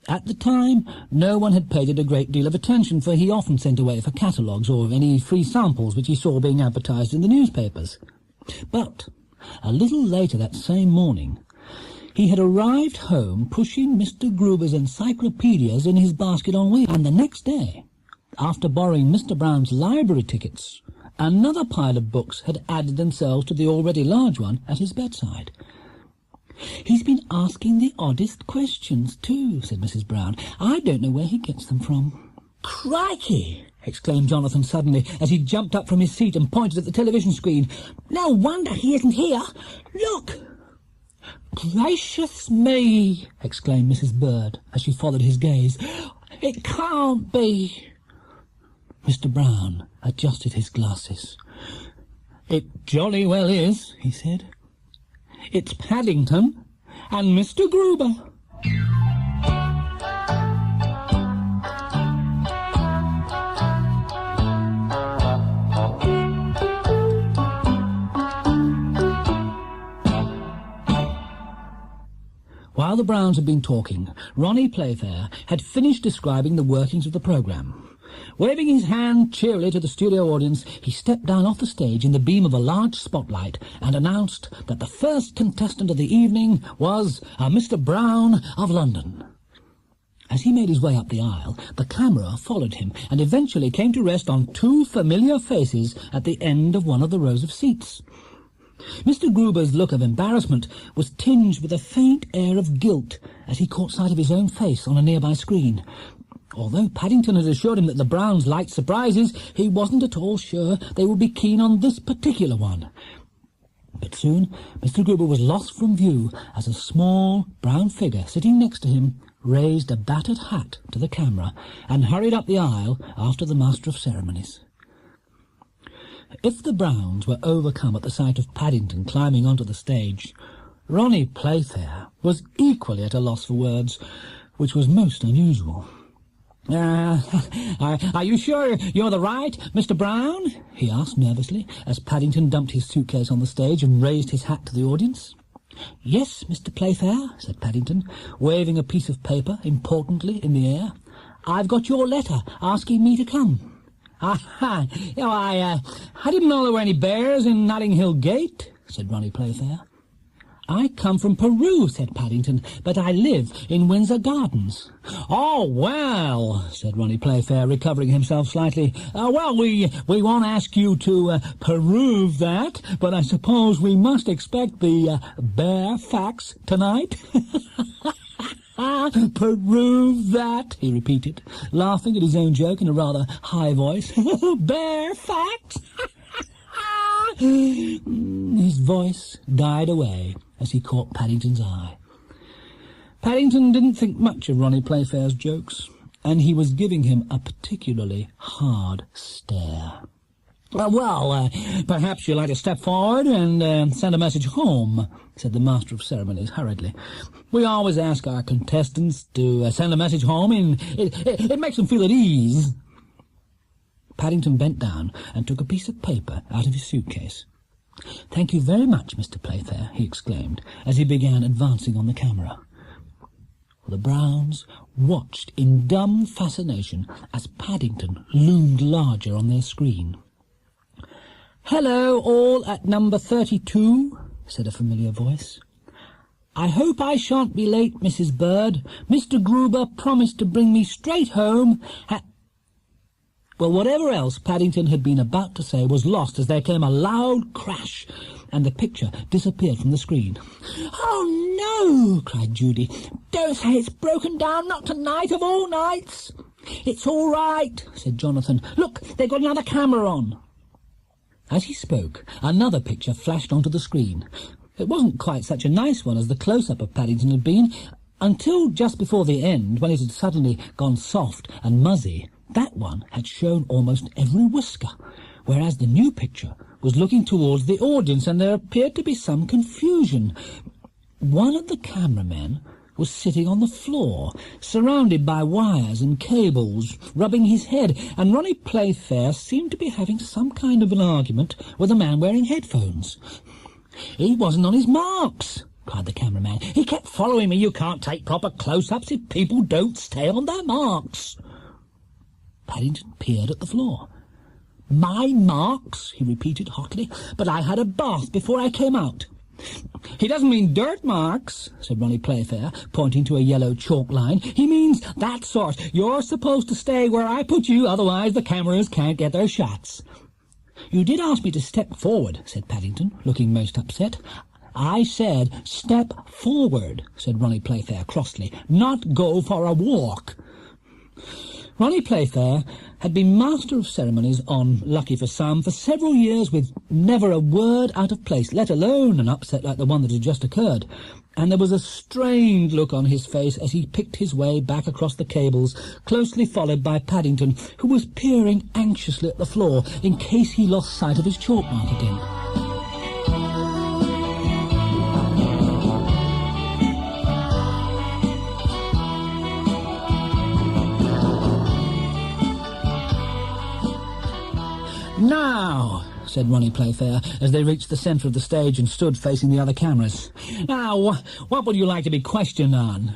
At the time, no one had paid it a great deal of attention, for he often sent away for catalogues or any free samples which he saw being advertised in the newspapers. But a little later that same morning, he had arrived home pushing Mr. Gruber's encyclopedias in his basket on wheels, and the next day, after borrowing Mr. Brown's library tickets, another pile of books had added themselves to the already large one at his bedside. "He's been asking the oddest questions, too," said Mrs. Brown. "I don't know where he gets them from." "Crikey!" exclaimed Jonathan suddenly, as he jumped up from his seat and pointed at the television screen. "No wonder he isn't here. Look!" "Gracious me!" exclaimed Mrs. Bird, as she followed his gaze. "It can't be." Mr. Brown adjusted his glasses. "It jolly well is," he said. "It's Paddington and Mr. Gruber." While the Browns had been talking, Ronnie Playfair had finished describing the workings of the programme. Waving his hand cheerily to the studio audience, he stepped down off the stage in the beam of a large spotlight and announced that the first contestant of the evening was a Mr. Brown of London. As he made his way up the aisle, the camera followed him and eventually came to rest on two familiar faces at the end of one of the rows of seats. Mr. Gruber's look of embarrassment was tinged with a faint air of guilt as he caught sight of his own face on a nearby screen. Although Paddington had assured him that the Browns liked surprises, he wasn't at all sure they would be keen on this particular one. But soon Mr. Gruber was lost from view as a small brown figure sitting next to him raised a battered hat to the camera and hurried up the aisle after the Master of Ceremonies. If the Browns were overcome at the sight of Paddington climbing onto the stage, Ronnie Playfair was equally at a loss for words, which was most unusual. Are you sure you're the right Mr. Brown?" he asked nervously, as Paddington dumped his suitcase on the stage and raised his hat to the audience. "Yes, Mr. Playfair," said Paddington, waving a piece of paper importantly in the air. "I've got your letter asking me to come." "I didn't know there were any bears in Notting Hill Gate," said Ronnie Playfair. "I come from Peru," said Paddington, "but I live in Windsor Gardens." "Oh, well," said Ronnie Playfair, recovering himself slightly. "Well, we won't ask you to prove that, but I suppose we must expect the bear facts tonight." "Prove that," he repeated, laughing at his own joke in a rather high voice. "Bear facts?" His voice died away as he caught Paddington's eye. Paddington didn't think much of Ronnie Playfair's jokes, and he was giving him a particularly hard stare. Perhaps you'd like to step forward and send a message home," said the Master of Ceremonies hurriedly. "We always ask our contestants to send a message home, and it makes them feel at ease." Paddington bent down and took a piece of paper out of his suitcase. "Thank you very much, Mr. Playfair," he exclaimed, as he began advancing on the camera. The Browns watched in dumb fascination as Paddington loomed larger on their screen. "Hello, all at number 32, said a familiar voice. "I hope I shan't be late, Mrs. Bird. Mr. Gruber promised to bring me straight home Well, whatever else Paddington had been about to say was lost as there came a loud crash, and the picture disappeared from the screen. "Oh, no!" cried Judy. "Don't say it's broken down, not tonight of all nights." "It's all right," said Jonathan. "Look, they've got another camera on." As he spoke, another picture flashed onto the screen. It wasn't quite such a nice one as the close-up of Paddington had been, until just before the end, when it had suddenly gone soft and muzzy. That one had shown almost every whisker, whereas the new picture was looking towards the audience, and there appeared to be some confusion. One of the cameramen was sitting on the floor, surrounded by wires and cables, rubbing his head, and Ronnie Playfair seemed to be having some kind of an argument with a man wearing headphones. "He wasn't on his marks," cried the cameraman. "He kept following me. You can't take proper close-ups if people don't stay on their marks." Paddington peered at the floor. "My marks," he repeated hotly, "but I had a bath before I came out." "He doesn't mean dirt marks," said Ronnie Playfair, pointing to a yellow chalk line. "He means that sort. You're supposed to stay where I put you, otherwise the cameras can't get their shots." "You did ask me to step forward," said Paddington, looking most upset. "I said step forward," said Ronnie Playfair crossly, "not go for a walk." Ronnie Playfair had been master of ceremonies on, lucky for some, for several years, with never a word out of place, let alone an upset like the one that had just occurred, and there was a strained look on his face as he picked his way back across the cables, closely followed by Paddington, who was peering anxiously at the floor in case he lost sight of his chalk mark again. "Now," said Ronnie Playfair, as they reached the centre of the stage and stood facing the other cameras. "Now, what would you like to be questioned on?"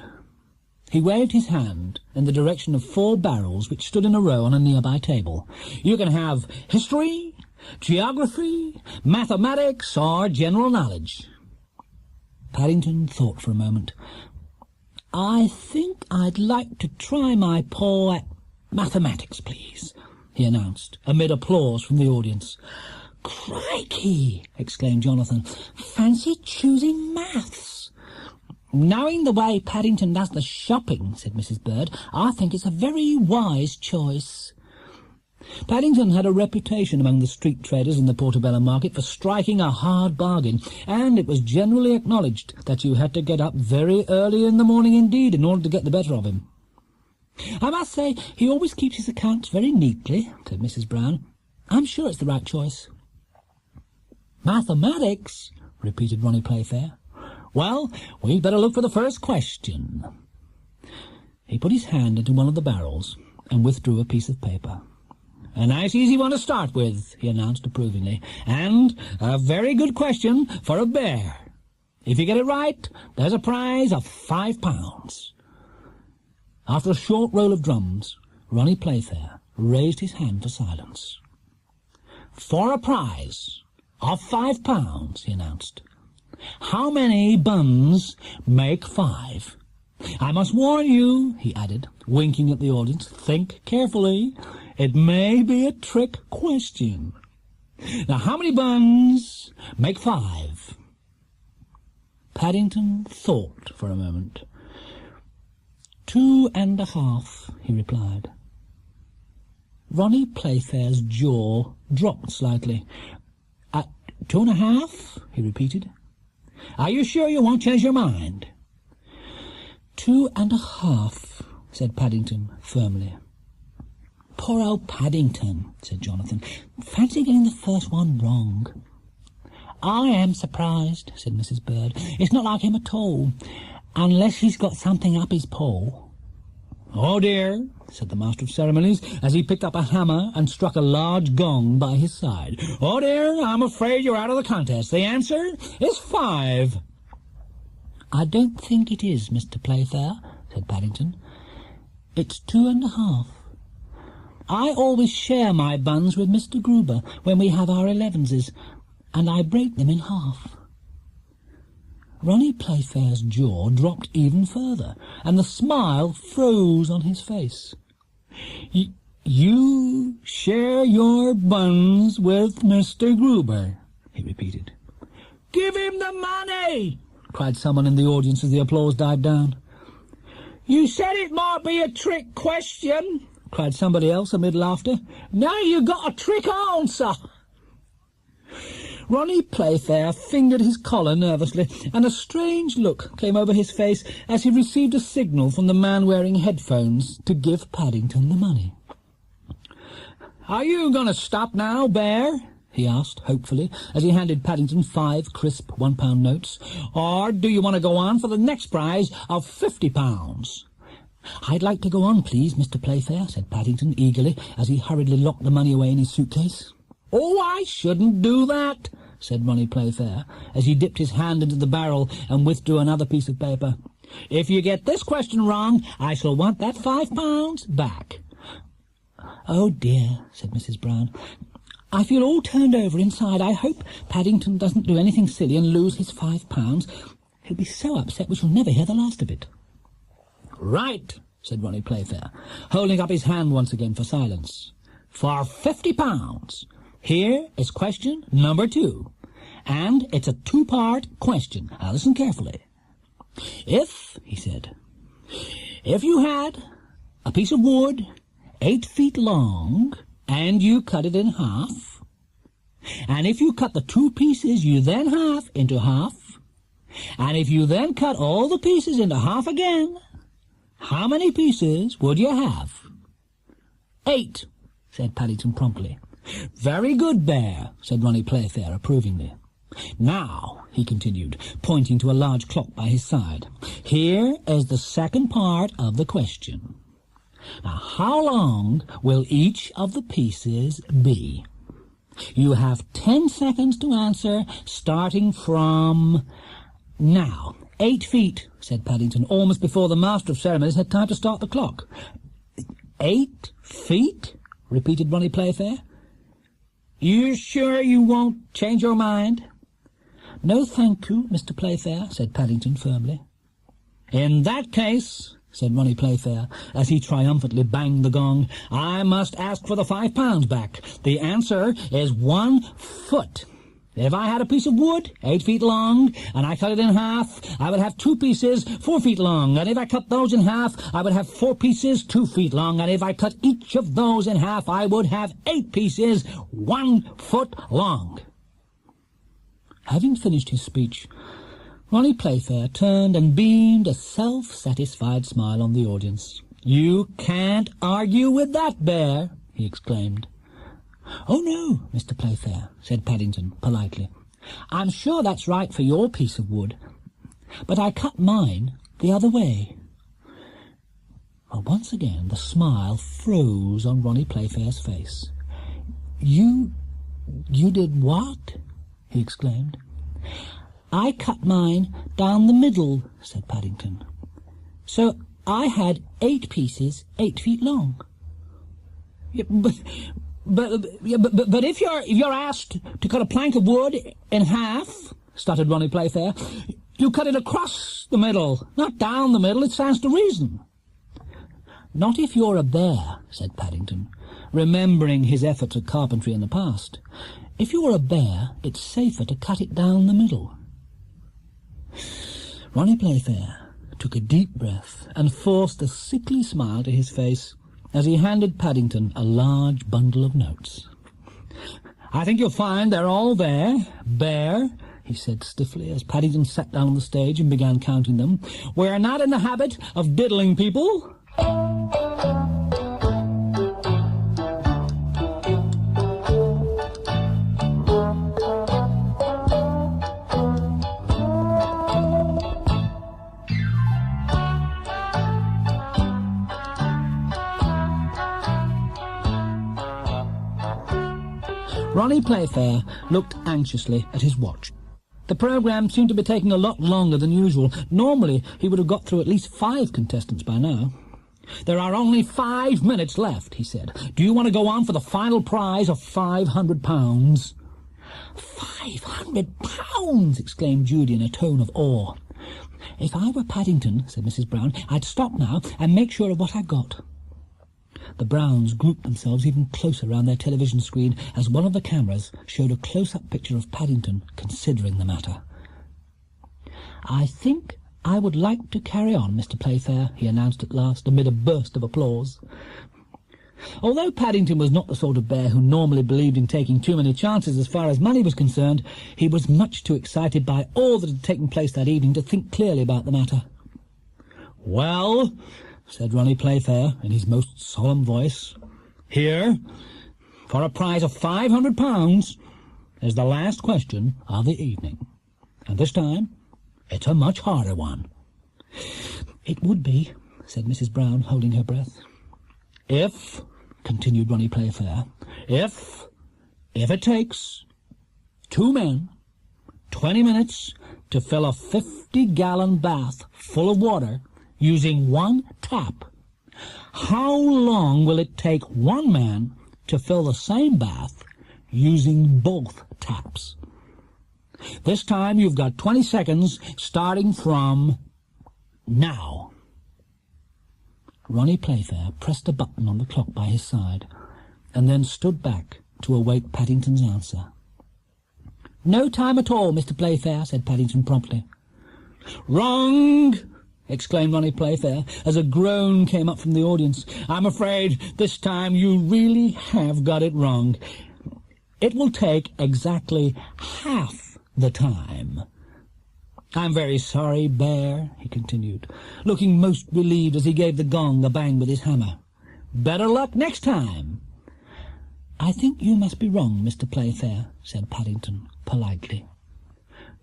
He waved his hand in the direction of 4 barrels which stood in a row on a nearby table. "You can have history, geography, mathematics, or general knowledge." Paddington thought for a moment. "I think I'd like to try my paw at mathematics, please," he announced, amid applause from the audience. "Crikey!" exclaimed Jonathan. "Fancy choosing maths." "Knowing the way Paddington does the shopping," said Mrs. Bird, "I think it's a very wise choice." Paddington had a reputation among the street traders in the Portobello market for striking a hard bargain, and it was generally acknowledged that you had to get up very early in the morning indeed in order to get the better of him. "I must say he always keeps his accounts very neatly," said Mrs. Brown. "I'm sure it's the right choice." "Mathematics?" repeated Ronnie Playfair. "Well, we'd better look for the first question." He put his hand into one of the barrels and withdrew a piece of paper. "A nice easy one to start with," he announced approvingly, "and a very good question for a bear. If you get it right, there's a prize of £5. After a short roll of drums, Ronnie Playfair raised his hand for silence. "For a prize of £5, he announced. "How many buns make 5? I must warn you," he added, winking at the audience, "think carefully. It may be a trick question. Now, how many buns make 5? Paddington thought for a moment. 2.5, he replied. Ronnie Playfair's jaw dropped slightly. 2.5, he repeated. Are you sure you won't change your mind? 2.5, said Paddington firmly. Poor old Paddington, said Jonathan. Fancy getting the first one wrong. I am surprised, said Mrs. Bird. It's not like him at all, unless he's got something up his paw. Oh dear, said the Master of Ceremonies, as he picked up a hammer and struck a large gong by his side. Oh dear, I'm afraid you're out of the contest. The answer is 5. I don't think it is, Mr. Playfair, said Paddington. It's 2.5. I always share my buns with Mr. Gruber when we have our 11s, and I break them in half. Ronnie Playfair's jaw dropped even further, and the smile froze on his face. You share your buns with Mr. Gruber, he repeated. Give him the money, cried someone in the audience as the applause died down. You said it might be a trick question, cried somebody else amid laughter. Now you got a trick answer. Ronnie Playfair fingered his collar nervously, and a strange look came over his face as he received a signal from the man wearing headphones to give Paddington the money. "Are you going to stop now, Bear?" he asked hopefully, as he handed Paddington 5 crisp £1 notes. "Or do you want to go on for the next prize of £50? "I'd like to go on, please, Mr. Playfair," said Paddington eagerly, as he hurriedly locked the money away in his suitcase. "Oh, I shouldn't do that," said Ronnie Playfair, as he dipped his hand into the barrel and withdrew another piece of paper. "If you get this question wrong, I shall want that £5 back." "Oh, dear," said Mrs. Brown. "I feel all turned over inside. I hope Paddington doesn't do anything silly and lose his £5. He'll be so upset we shall never hear the last of it." "Right," said Ronnie Playfair, holding up his hand once again for silence. "For £50. Here is question number 2, and it's a 2-part question. Now listen carefully. If," he said, "if you had a piece of wood 8 feet long, and you cut it in half, and if you cut the 2 pieces you then half into half, and if you then cut all the pieces into half again, how many pieces would you have?" "8," said Paddington promptly. "Very good, Bear," said Ronnie Playfair approvingly. "Now," he continued, pointing to a large clock by his side, "here is the second part of the question. Now, how long will each of the pieces be? You have 10 seconds to answer, starting from now." 8 feet, said Paddington, almost before the Master of Ceremonies had time to start the clock. 8 feet? Repeated Ronnie Playfair. "You sure you won't change your mind?" "No, thank you, Mr. Playfair," said Paddington firmly. "In that case," said Ronnie Playfair, as he triumphantly banged the gong, "I must ask for the £5 back. The answer is 1 foot. If I had a piece of wood 8 feet long, and I cut it in half, I would have 2 pieces 4 feet long, and if I cut those in half, I would have 4 pieces 2 feet long, and if I cut each of those in half, I would have 8 pieces 1 foot long." Having finished his speech, Ronnie Playfair turned and beamed a self-satisfied smile on the audience. "You can't argue with that, Bear," he exclaimed. "Oh, no, Mr. Playfair," said Paddington politely. "I'm sure that's right for your piece of wood, but I cut mine the other way." Well, once again the smile froze on Ronnie Playfair's face. You did what?" he exclaimed. "I cut mine down the middle," said Paddington. "So I had 8 pieces 8 feet long." But if you're asked to cut a plank of wood in half," stuttered Ronnie Playfair, "you cut it across the middle, not down the middle. It stands to reason." "Not if you're a bear," said Paddington, remembering his efforts at carpentry in the past. "If you're a bear, it's safer to cut it down the middle." Ronnie Playfair took a deep breath and forced a sickly smile to his face as he handed Paddington a large bundle of notes. "I think you'll find they're all there, Bear," he said stiffly as Paddington sat down on the stage and began counting them. "We're not in the habit of diddling people." Ronnie Playfair looked anxiously at his watch. The programme seemed to be taking a lot longer than usual. Normally he would have got through at least 5 contestants by now. "There are only 5 minutes left," he said. "Do you want to go on for the final prize of £500? £500! exclaimed Judy in a tone of awe. "If I were Paddington," said Mrs. Brown, "I'd stop now and make sure of what I got." The Browns grouped themselves even closer round their television screen as one of the cameras showed a close-up picture of Paddington considering the matter. "I think I would like to carry on, Mr. Playfair," he announced at last, amid a burst of applause. Although Paddington was not the sort of bear who normally believed in taking too many chances as far as money was concerned, he was much too excited by all that had taken place that evening to think clearly about the matter. "Well," said Ronnie Playfair in his most solemn voice, "here, for a prize of £500, is the last question of the evening. And this time, it's a much harder one." "It would be," said Mrs. Brown, holding her breath. "If," continued Ronnie Playfair, if it takes 2 men 20 minutes to fill a 50-gallon bath full of water using 1 tap, how long will it take 1 man to fill the same bath using both taps? This time you've got 20 seconds starting from now." Ronnie Playfair pressed a button on the clock by his side, and then stood back to await Paddington's answer. "No time at all, Mr. Playfair," said Paddington promptly. "Wrong!" exclaimed Ronnie Playfair, as a groan came up from the audience. "I'm afraid this time you really have got it wrong. It will take exactly half the time. I'm very sorry, Bear," he continued, looking most relieved as he gave the gong a bang with his hammer. "Better luck next time." "I think you must be wrong, Mr. Playfair," said Paddington politely.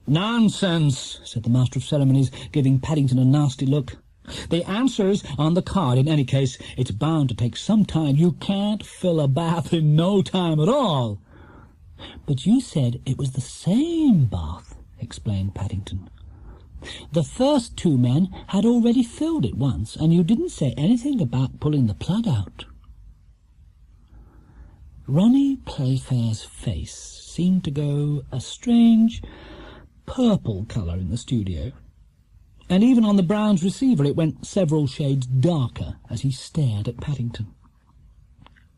"Nonsense," said the Master of Ceremonies, giving Paddington a nasty look. "The answer's on the card. In any case, it's bound to take some time. You can't fill a bath in no time at all." "But you said it was the same bath," explained Paddington. "The first 2 men had already filled it once, and you didn't say anything about pulling the plug out." Ronnie Playfair's face seemed to go a strange purple colour in the studio, and even on the Brown's receiver it went several shades darker as he stared at Paddington.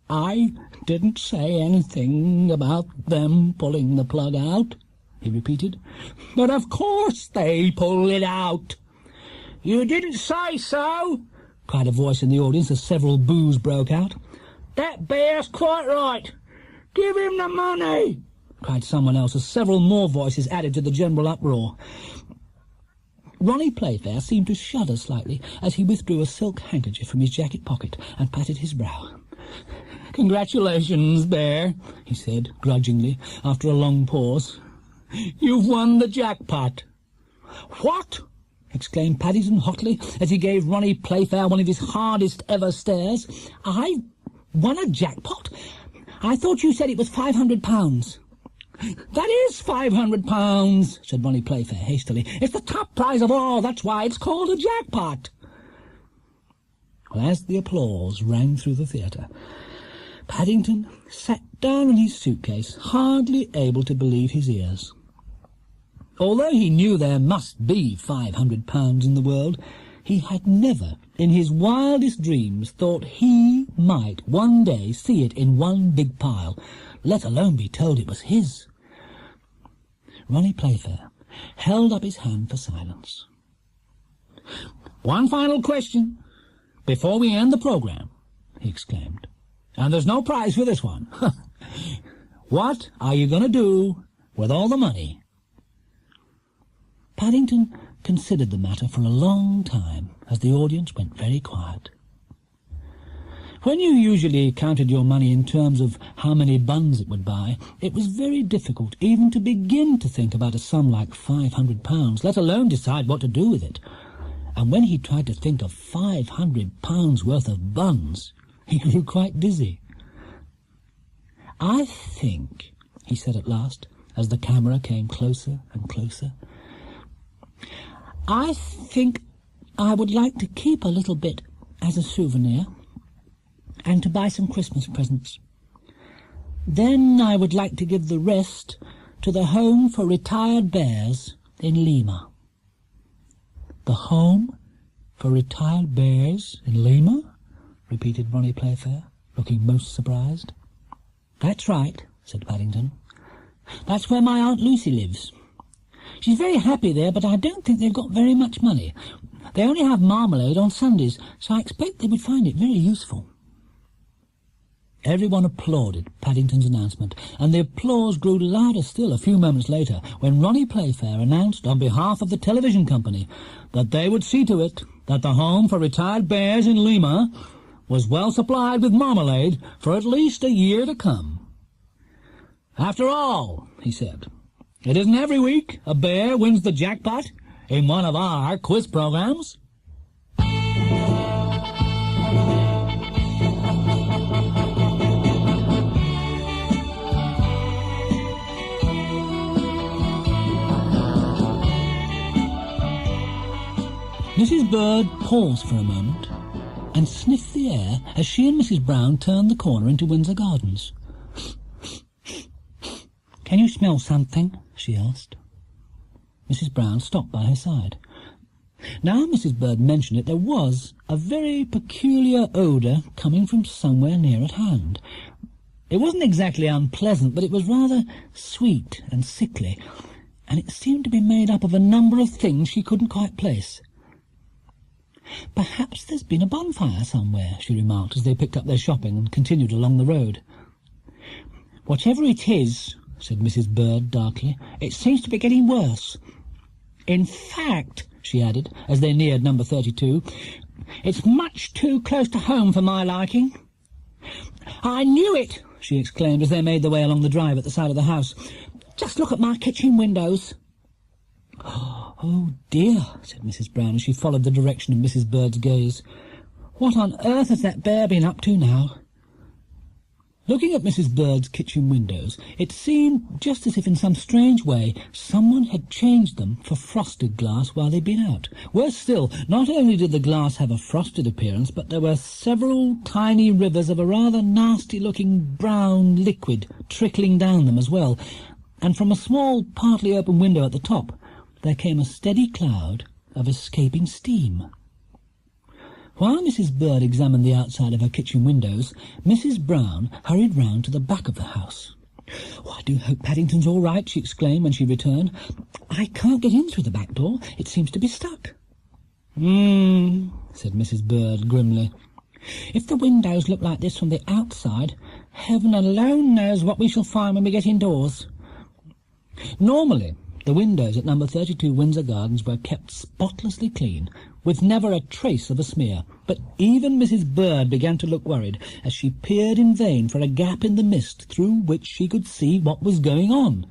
"I didn't say anything about them pulling the plug out," he repeated. "But of course they pulled it out." "You didn't say so," cried a voice in the audience as several boos broke out. "That bear's quite right. Give him the money," cried someone else as several more voices added to the general uproar. Ronnie Playfair seemed to shudder slightly as he withdrew a silk handkerchief from his jacket pocket and patted his brow. "Congratulations, Bear," he said grudgingly after a long pause. "You've won the jackpot." "What?" exclaimed Paddington hotly as he gave Ronnie Playfair one of his hardest ever stares. "I won a jackpot? I thought you said it was £500. "That is £500, said Ronnie Playfair hastily. "It's the top prize of all. That's why it's called a jackpot." Well, as the applause rang through the theatre, Paddington sat down in his suitcase, hardly able to believe his ears. Although he knew there must be £500 in the world, he had never, in his wildest dreams, thought he might one day see it in one big pile, let alone be told it was his. Ronnie Playfair held up his hand for silence. "One final question before we end the programme," he exclaimed. "And there's no prize for this one. What are you going to do with all the money?" Paddington considered the matter for a long time as the audience went very quiet. When you usually counted your money in terms of how many buns it would buy, it was very difficult even to begin to think about a sum like £500, let alone decide what to do with it. And when he tried to think of £500 worth of buns, he grew quite dizzy. "I think," he said at last, as the camera came closer and closer, "I think I would like to keep a little bit as a souvenir, and to buy some Christmas presents. Then I would like to give the rest to the Home for Retired Bears in Lima." "The Home for Retired Bears in Lima?" repeated Ronnie Playfair, looking most surprised. "That's right," said Paddington. "That's where my Aunt Lucy lives. She's very happy there, but I don't think they've got very much money. They only have marmalade on Sundays, so I expect they would find it very useful." Everyone applauded Paddington's announcement, and the applause grew louder still a few moments later when Ronnie Playfair announced on behalf of the television company that they would see to it that the home for retired bears in Lima was well supplied with marmalade for at least a year to come. "After all," he said, "it isn't every week a bear wins the jackpot in one of our quiz programs." Mrs. Bird paused for a moment and sniffed the air as she and Mrs. Brown turned the corner into Windsor Gardens. "Can you smell something?" she asked. Mrs. Brown stopped by her side. Now Mrs. Bird mentioned it, there was a very peculiar odour coming from somewhere near at hand. It wasn't exactly unpleasant, but it was rather sweet and sickly, and it seemed to be made up of a number of things she couldn't quite place. "Perhaps there's been a bonfire somewhere," she remarked as they picked up their shopping and continued along the road. "Whatever it is," said Mrs. Bird darkly, "it seems to be getting worse. In fact," she added, as they neared number 32, "it's much too close to home for my liking." "I knew it!" she exclaimed as they made their way along the drive at the side of the house. "Just look at my kitchen windows." "Oh, dear," said Mrs. Brown as she followed the direction of Mrs. Bird's gaze. "What on earth has that bear been up to now?" Looking at Mrs. Bird's kitchen windows, it seemed just as if in some strange way someone had changed them for frosted glass while they'd been out. Worse still, not only did the glass have a frosted appearance, but there were several tiny rivers of a rather nasty-looking brown liquid trickling down them as well, and from a small, partly open window at the top there came a steady cloud of escaping steam. While Mrs. Bird examined the outside of her kitchen windows, Mrs. Brown hurried round to the back of the house. "Oh, I do hope Paddington's all right," she exclaimed when she returned. "I can't get in through the back door. It seems to be stuck." Said Mrs. Bird grimly. "If the windows look like this from the outside, heaven alone knows what we shall find when we get indoors." Normally, the windows at number 32 Windsor Gardens were kept spotlessly clean, with never a trace of a smear, but even Mrs. Bird began to look worried as she peered in vain for a gap in the mist through which she could see what was going on.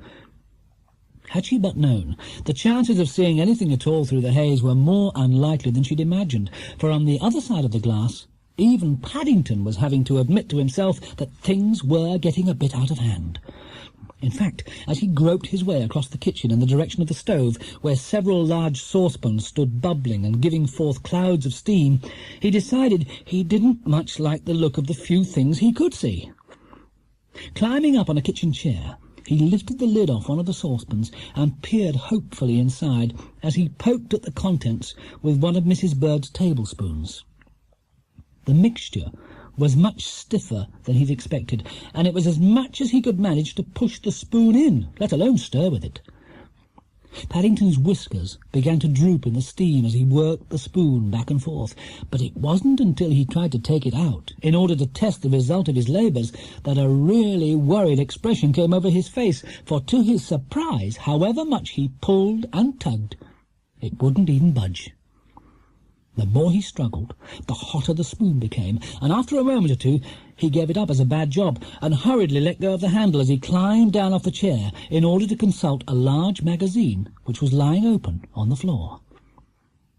Had she but known, the chances of seeing anything at all through the haze were more unlikely than she'd imagined, for on the other side of the glass, even Paddington was having to admit to himself that things were getting a bit out of hand. In fact, as he groped his way across the kitchen in the direction of the stove, where several large saucepans stood bubbling and giving forth clouds of steam, he decided he didn't much like the look of the few things he could see. Climbing up on a kitchen chair, he lifted the lid off one of the saucepans and peered hopefully inside as he poked at the contents with one of Mrs. Bird's tablespoons. The mixture was much stiffer than he'd expected, and it was as much as he could manage to push the spoon in, let alone stir with it. Paddington's whiskers began to droop in the steam as he worked the spoon back and forth, but it wasn't until he tried to take it out, in order to test the result of his labours, that a really worried expression came over his face, for to his surprise, however much he pulled and tugged, it wouldn't even budge. The more he struggled, the hotter the spoon became, and after a moment or two he gave it up as a bad job and hurriedly let go of the handle as he climbed down off the chair in order to consult a large magazine which was lying open on the floor.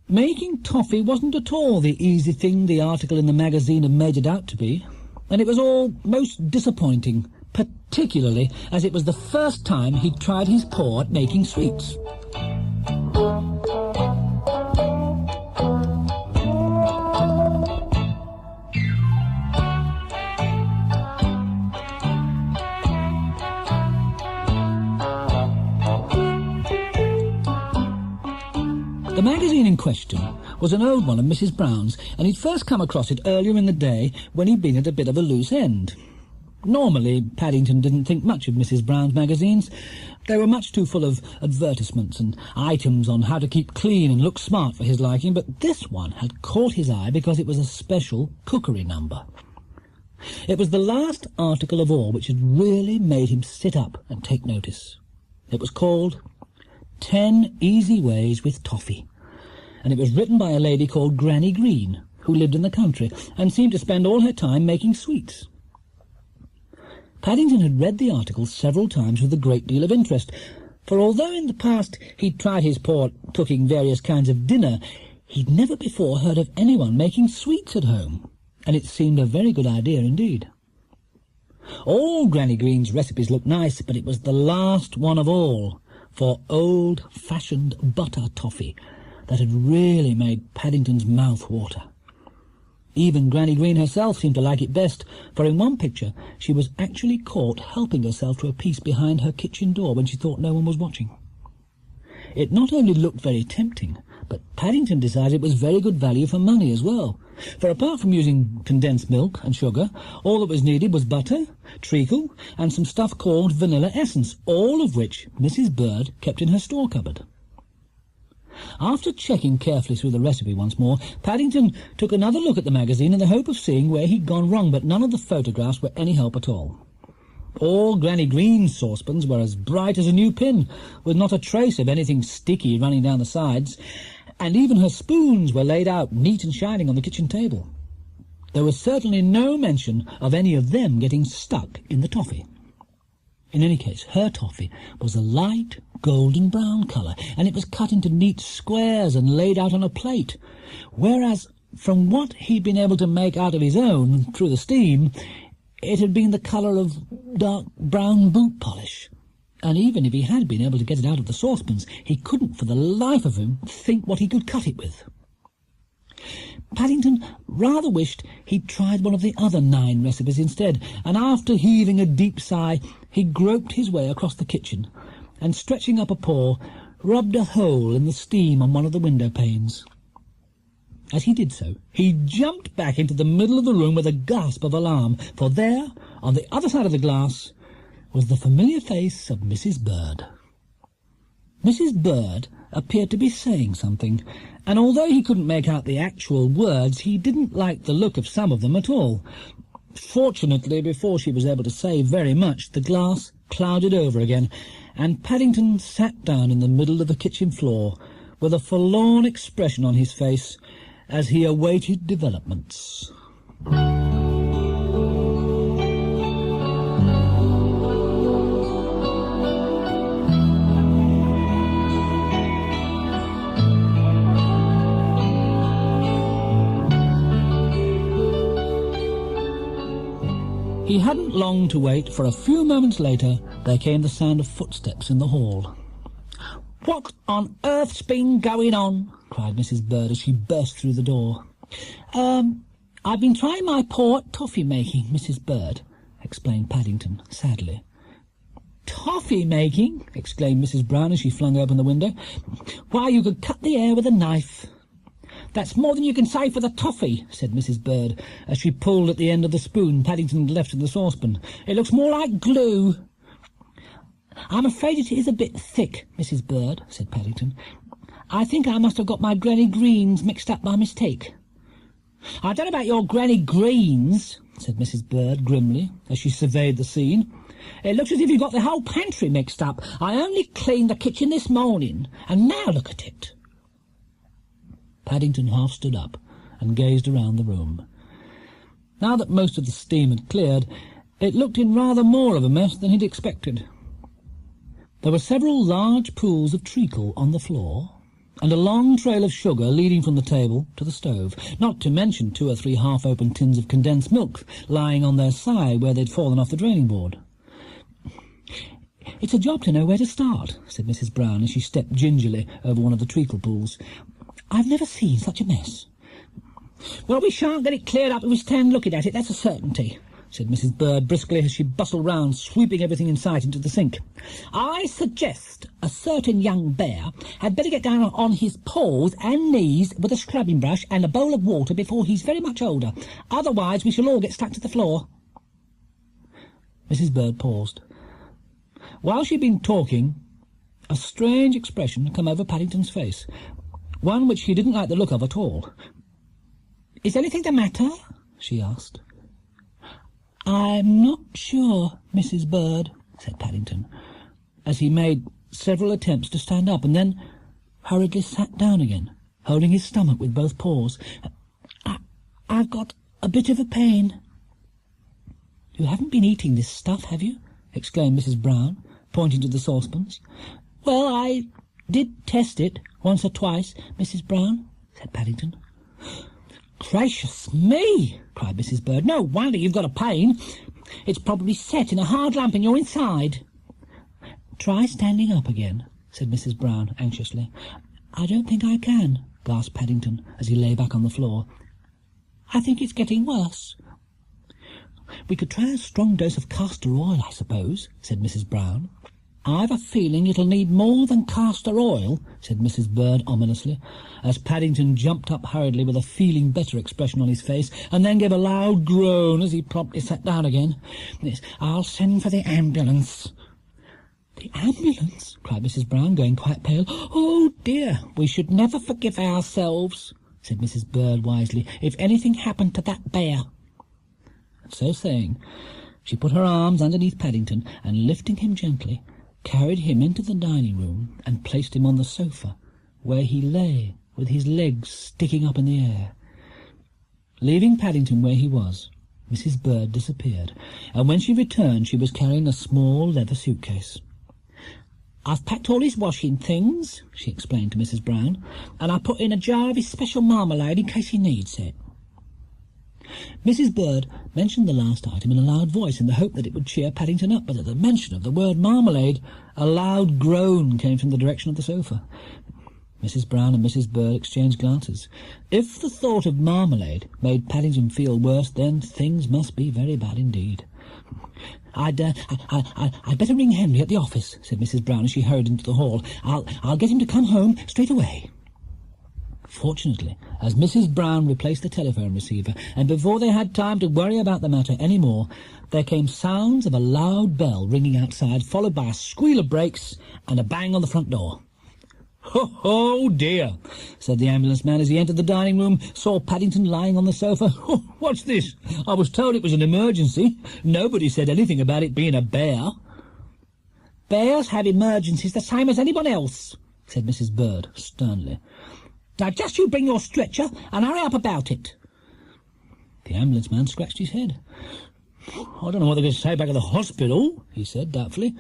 Making toffee wasn't at all the easy thing the article in the magazine had made it out to be, and it was all most disappointing, particularly as it was the first time he'd tried his paw at making sweets. The magazine in question was an old one of Mrs. Brown's, and he'd first come across it earlier in the day when he'd been at a bit of a loose end. Normally, Paddington didn't think much of Mrs. Brown's magazines. They were much too full of advertisements and items on how to keep clean and look smart for his liking, but this one had caught his eye because it was a special cookery number. It was the last article of all which had really made him sit up and take notice. It was called 10 Easy Ways with Toffee, and it was written by a lady called Granny Green, who lived in the country and seemed to spend all her time making sweets. Paddington had read the article several times with a great deal of interest, for although in the past he'd tried his paw at cooking various kinds of dinner, he'd never before heard of anyone making sweets at home, and it seemed a very good idea indeed. All Granny Green's recipes looked nice, but it was the last one of all, for old-fashioned butter toffee, that had really made Paddington's mouth water. Even Granny Green herself seemed to like it best, for in one picture she was actually caught helping herself to a piece behind her kitchen door when she thought no one was watching. It not only looked very tempting, but Paddington decided it was very good value for money as well, for apart from using condensed milk and sugar, all that was needed was butter, treacle, and some stuff called vanilla essence, all of which Mrs. Bird kept in her store cupboard. After checking carefully through the recipe once more, Paddington took another look at the magazine in the hope of seeing where he'd gone wrong, but none of the photographs were any help at all. All Granny Green's saucepans were as bright as a new pin, with not a trace of anything sticky running down the sides, and even her spoons were laid out neat and shining on the kitchen table. There was certainly no mention of any of them getting stuck in the toffee. In any case, her toffee was a light golden brown colour, and it was cut into neat squares and laid out on a plate, whereas from what he'd been able to make out of his own through the steam, it had been the colour of dark brown boot polish. And even if he had been able to get it out of the saucepans, he couldn't for the life of him think what he could cut it with. Paddington rather wished he'd tried one of the other 9 recipes instead, and after heaving a deep sigh, he groped his way across the kitchen, and stretching up a paw, rubbed a hole in the steam on one of the window panes. As he did so, he jumped back into the middle of the room with a gasp of alarm, for there, on the other side of the glass, was the familiar face of Mrs. Bird. Mrs. Bird appeared to be saying something, and although he couldn't make out the actual words, he didn't like the look of some of them at all. Fortunately, before she was able to say very much, the glass clouded over again, and Paddington sat down in the middle of the kitchen floor, with a forlorn expression on his face, as he awaited developments. He hadn't long to wait, for a few moments later there came the sound of footsteps in the hall. "What on earth's been going on?" cried Mrs. Bird as she burst through the door. I've been trying my paw at toffee-making, Mrs. Bird," explained Paddington sadly. "Toffee-making?" exclaimed Mrs. Brown as she flung open the window. "Why, you could cut the air with a knife." "That's more than you can say for the toffee," said Mrs. Bird, as she pulled at the end of the spoon Paddington had left in the saucepan. "It looks more like glue." "I'm afraid it is a bit thick, Mrs. Bird," said Paddington. "I think I must have got my Granny Greens mixed up by mistake." "I don't know about your Granny Greens," said Mrs. Bird grimly, as she surveyed the scene. "It looks as if you got the whole pantry mixed up. I only cleaned the kitchen this morning, and now look at it." Paddington half stood up and gazed around the room. Now that most of the steam had cleared, it looked in rather more of a mess than he'd expected. There were several large pools of treacle on the floor, and a long trail of sugar leading from the table to the stove, not to mention 2 or 3 half-open tins of condensed milk lying on their side where they'd fallen off the draining board. "It's a job to know where to start," said Mrs. Brown as she stepped gingerly over one of the treacle pools. "I've never seen such a mess." "Well, we shan't get it cleared up if we stand looking at it, that's a certainty," said Mrs. Bird briskly as she bustled round, sweeping everything in sight into the sink. "I suggest a certain young bear had better get down on his paws and knees with a scrubbing brush and a bowl of water before he's very much older. Otherwise we shall all get stuck to the floor." Mrs. Bird paused. While she'd been talking, a strange expression had come over Paddington's face, one which he didn't like the look of at all. "Is anything the matter?" she asked. "I'm not sure, Mrs. Bird," said Paddington, as he made several attempts to stand up and then hurriedly sat down again, holding his stomach with both paws. "I've got a bit of a pain." "You haven't been eating this stuff, have you?" exclaimed Mrs. Brown, pointing to the saucepans. "Well, I did test it once or twice, Mrs. Brown," said Paddington. "Gracious me!" cried Mrs. Bird. "No wonder you've got a pain. It's probably set in a hard lump in your inside." "Try standing up again," said Mrs. Brown anxiously. "I don't think I can," gasped Paddington as he lay back on the floor. "I think it's getting worse." "We could try a strong dose of castor oil, I suppose," said Mrs. Brown. "I've a feeling it'll need more than castor oil," said Mrs. Bird ominously, as Paddington jumped up hurriedly with a feeling better expression on his face, and then gave a loud groan as he promptly sat down again. "Yes, I'll send for the ambulance." "The ambulance?" cried Mrs. Brown, going quite pale. "Oh, dear, we should never forgive ourselves," said Mrs. Bird wisely, "if anything happened to that bear." And so saying, she put her arms underneath Paddington and, lifting him gently, carried him into the dining-room and placed him on the sofa, where he lay with his legs sticking up in the air. Leaving Paddington where he was, Mrs. Bird disappeared, and when she returned she was carrying a small leather suitcase. "I've packed all his washing things," she explained to Mrs. Brown, "and I put in a jar of his special marmalade in case he needs it." Mrs. Bird mentioned the last item in a loud voice in the hope that it would cheer Paddington up, but at the mention of the word marmalade a loud groan came from the direction of the sofa. Mrs. Brown and Mrs. Bird exchanged glances. If the thought of marmalade made Paddington feel worse, then things must be very bad indeed. I'd better ring Henry at the office," said Mrs. Brown as she hurried into the hall. I'll get him to come home straight away." Fortunately, as Mrs. Brown replaced the telephone receiver, and before they had time to worry about the matter any more, there came sounds of a loud bell ringing outside, followed by a squeal of brakes and a bang on the front door. "Oh, dear," said the ambulance man as he entered the dining-room, saw Paddington lying on the sofa. "Oh, what's this? I was told it was an emergency. Nobody said anything about it being a bear." "Bears have emergencies the same as anyone else," said Mrs. Bird sternly. "Now just you bring your stretcher and hurry up about it." The ambulance man scratched his head. "I don't know what they're going to say back at the hospital," he said doubtfully.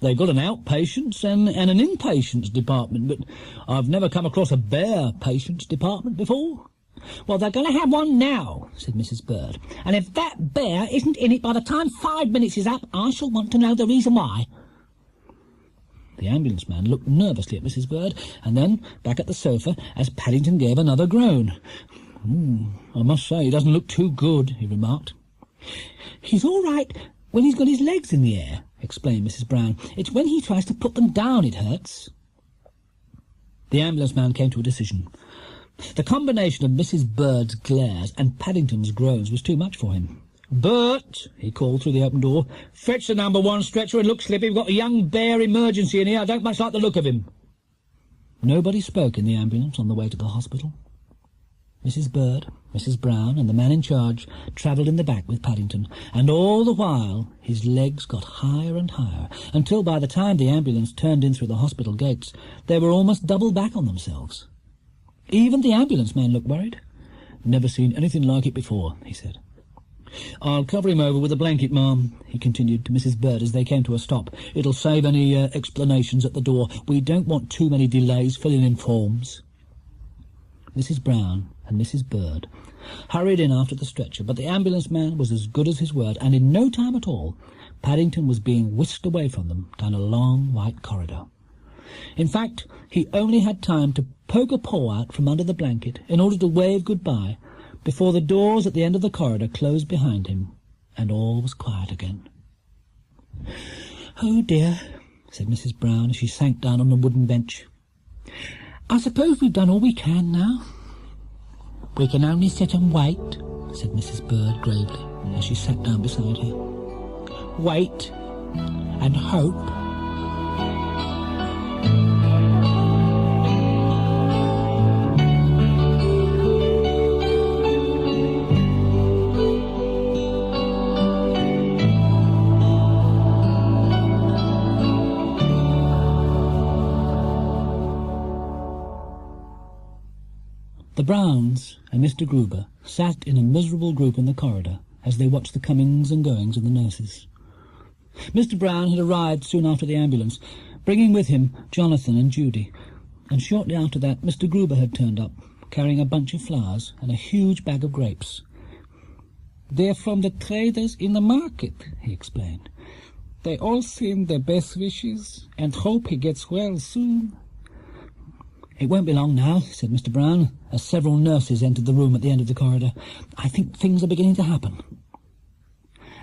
"They've got an outpatients and an inpatients department, but I've never come across a bear patients department before." "Well, they're going to have one now," said Mrs. Bird, "and if that bear isn't in it by the time 5 minutes is up, I shall want to know the reason why." The ambulance man looked nervously at Mrs. Bird, and then back at the sofa as Paddington gave another groan. "I must say he doesn't look too good," he remarked. "He's all right when he's got his legs in the air," explained Mrs. Brown. "It's when he tries to put them down it hurts." The ambulance man came to a decision. The combination of Mrs. Bird's glares and Paddington's groans was too much for him. "Bert," he called through the open door, "fetch the number 1 stretcher and look, Slippy, we've got a young bear emergency in here. I don't much like the look of him." Nobody spoke in the ambulance on the way to the hospital. Mrs. Bird, Mrs. Brown, and the man in charge travelled in the back with Paddington, and all the while his legs got higher and higher, until by the time the ambulance turned in through the hospital gates, they were almost double back on themselves. Even the ambulance man looked worried. "Never seen anything like it before," he said. "I'll cover him over with a blanket, ma'am," he continued to Mrs. Bird as they came to a stop. "It'll save any explanations at the door. We don't want too many delays filling in forms." Mrs. Brown and Mrs. Bird hurried in after the stretcher, but the ambulance man was as good as his word, and in no time at all Paddington was being whisked away from them down a long white corridor. In fact, he only had time to poke a paw out from under the blanket in order to wave goodbye before the doors at the end of the corridor closed behind him, and all was quiet again. "Oh, dear," said Mrs. Brown as she sank down on a wooden bench. "I suppose we've done all we can now." "We can only sit and wait," said Mrs. Bird gravely as she sat down beside her. "Wait and hope." The Browns and Mr. Gruber sat in a miserable group in the corridor as they watched the comings and goings of the nurses. Mr. Brown had arrived soon after the ambulance, bringing with him Jonathan and Judy, and shortly after that Mr. Gruber had turned up, carrying a bunch of flowers and a huge bag of grapes. "They're from the traders in the market," he explained. "They all send their best wishes and hope he gets well soon." "It won't be long now," said Mr. Brown, as several nurses entered the room at the end of the corridor. "I think things are beginning to happen."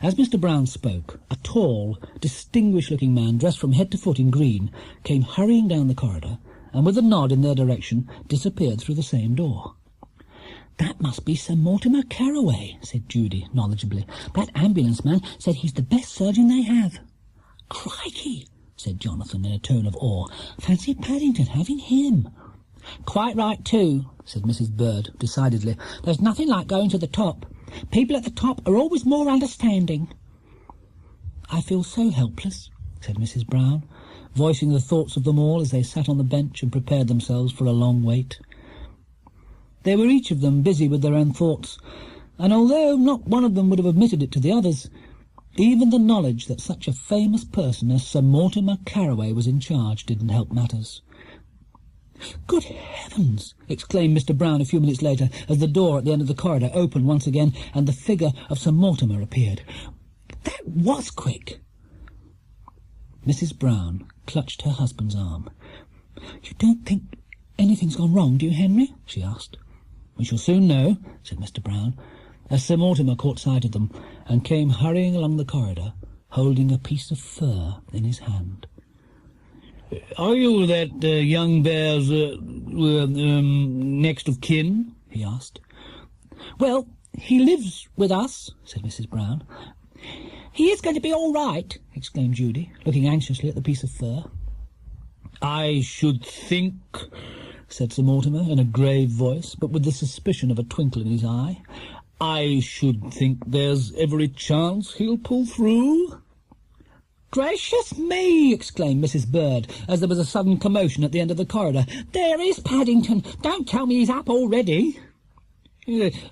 As Mr. Brown spoke, a tall, distinguished-looking man, dressed from head to foot in green, came hurrying down the corridor, and with a nod in their direction, disappeared through the same door. "That must be Sir Mortimer Caraway," said Judy, knowledgeably. "That ambulance man said he's the best surgeon they have." "Crikey!" said Jonathan in a tone of awe. "Fancy Paddington having him." "Quite right, too," said Mrs. Bird, decidedly. "There's nothing like going to the top. People at the top are always more understanding." "I feel so helpless," said Mrs. Brown, voicing the thoughts of them all as they sat on the bench and prepared themselves for a long wait. They were each of them busy with their own thoughts, and although not one of them would have admitted it to the others, even the knowledge that such a famous person as Sir Mortimer Caraway was in charge didn't help matters. "Good heavens!" exclaimed Mr. Brown a few minutes later, as the door at the end of the corridor opened once again and the figure of Sir Mortimer appeared. "That was quick!" Mrs. Brown clutched her husband's arm. "You don't think anything's gone wrong, do you, Henry?" she asked. "We shall soon know," said Mr. Brown, as Sir Mortimer caught sight of them and came hurrying along the corridor, holding a piece of fur in his hand. "Are you that young bear's next of kin?" he asked. "Well, he lives with us," said Mrs. Brown. "He is going to be all right," exclaimed Judy, looking anxiously at the piece of fur. "I should think," said Sir Mortimer in a grave voice, but with the suspicion of a twinkle in his eye, "I should think there's every chance he'll pull through." "Gracious me!" exclaimed Mrs. Bird, as there was a sudden commotion at the end of the corridor. "There is Paddington! Don't tell me he's up already!"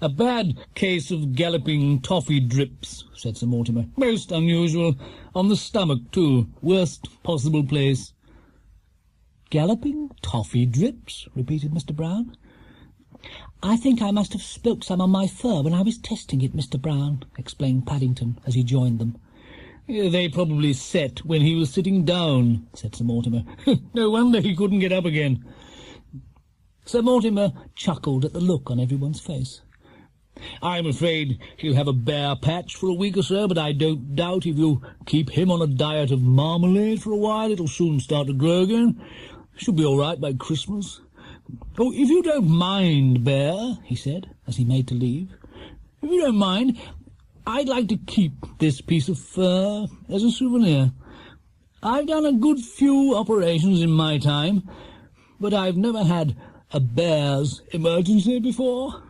"A bad case of galloping toffee drips," said Sir Mortimer. "Most unusual. On the stomach, too. Worst possible place." "Galloping toffee drips?" repeated Mr. Brown. "I think I must have spilt some on my fur when I was testing it, Mr. Brown," explained Paddington as he joined them. "They probably set when he was sitting down," said Sir Mortimer. "No wonder he couldn't get up again." Sir Mortimer chuckled at the look on everyone's face. "I'm afraid he'll have a bare patch for a week or so, but I don't doubt if you keep him on a diet of marmalade for a while, it'll soon start to grow again. Should be all right by Christmas. Oh, if you don't mind, Bear," he said, as he made to leave, "if you don't mind, I'd like to keep this piece of fur as a souvenir. I've done a good few operations in my time, but I've never had a bear's emergency before."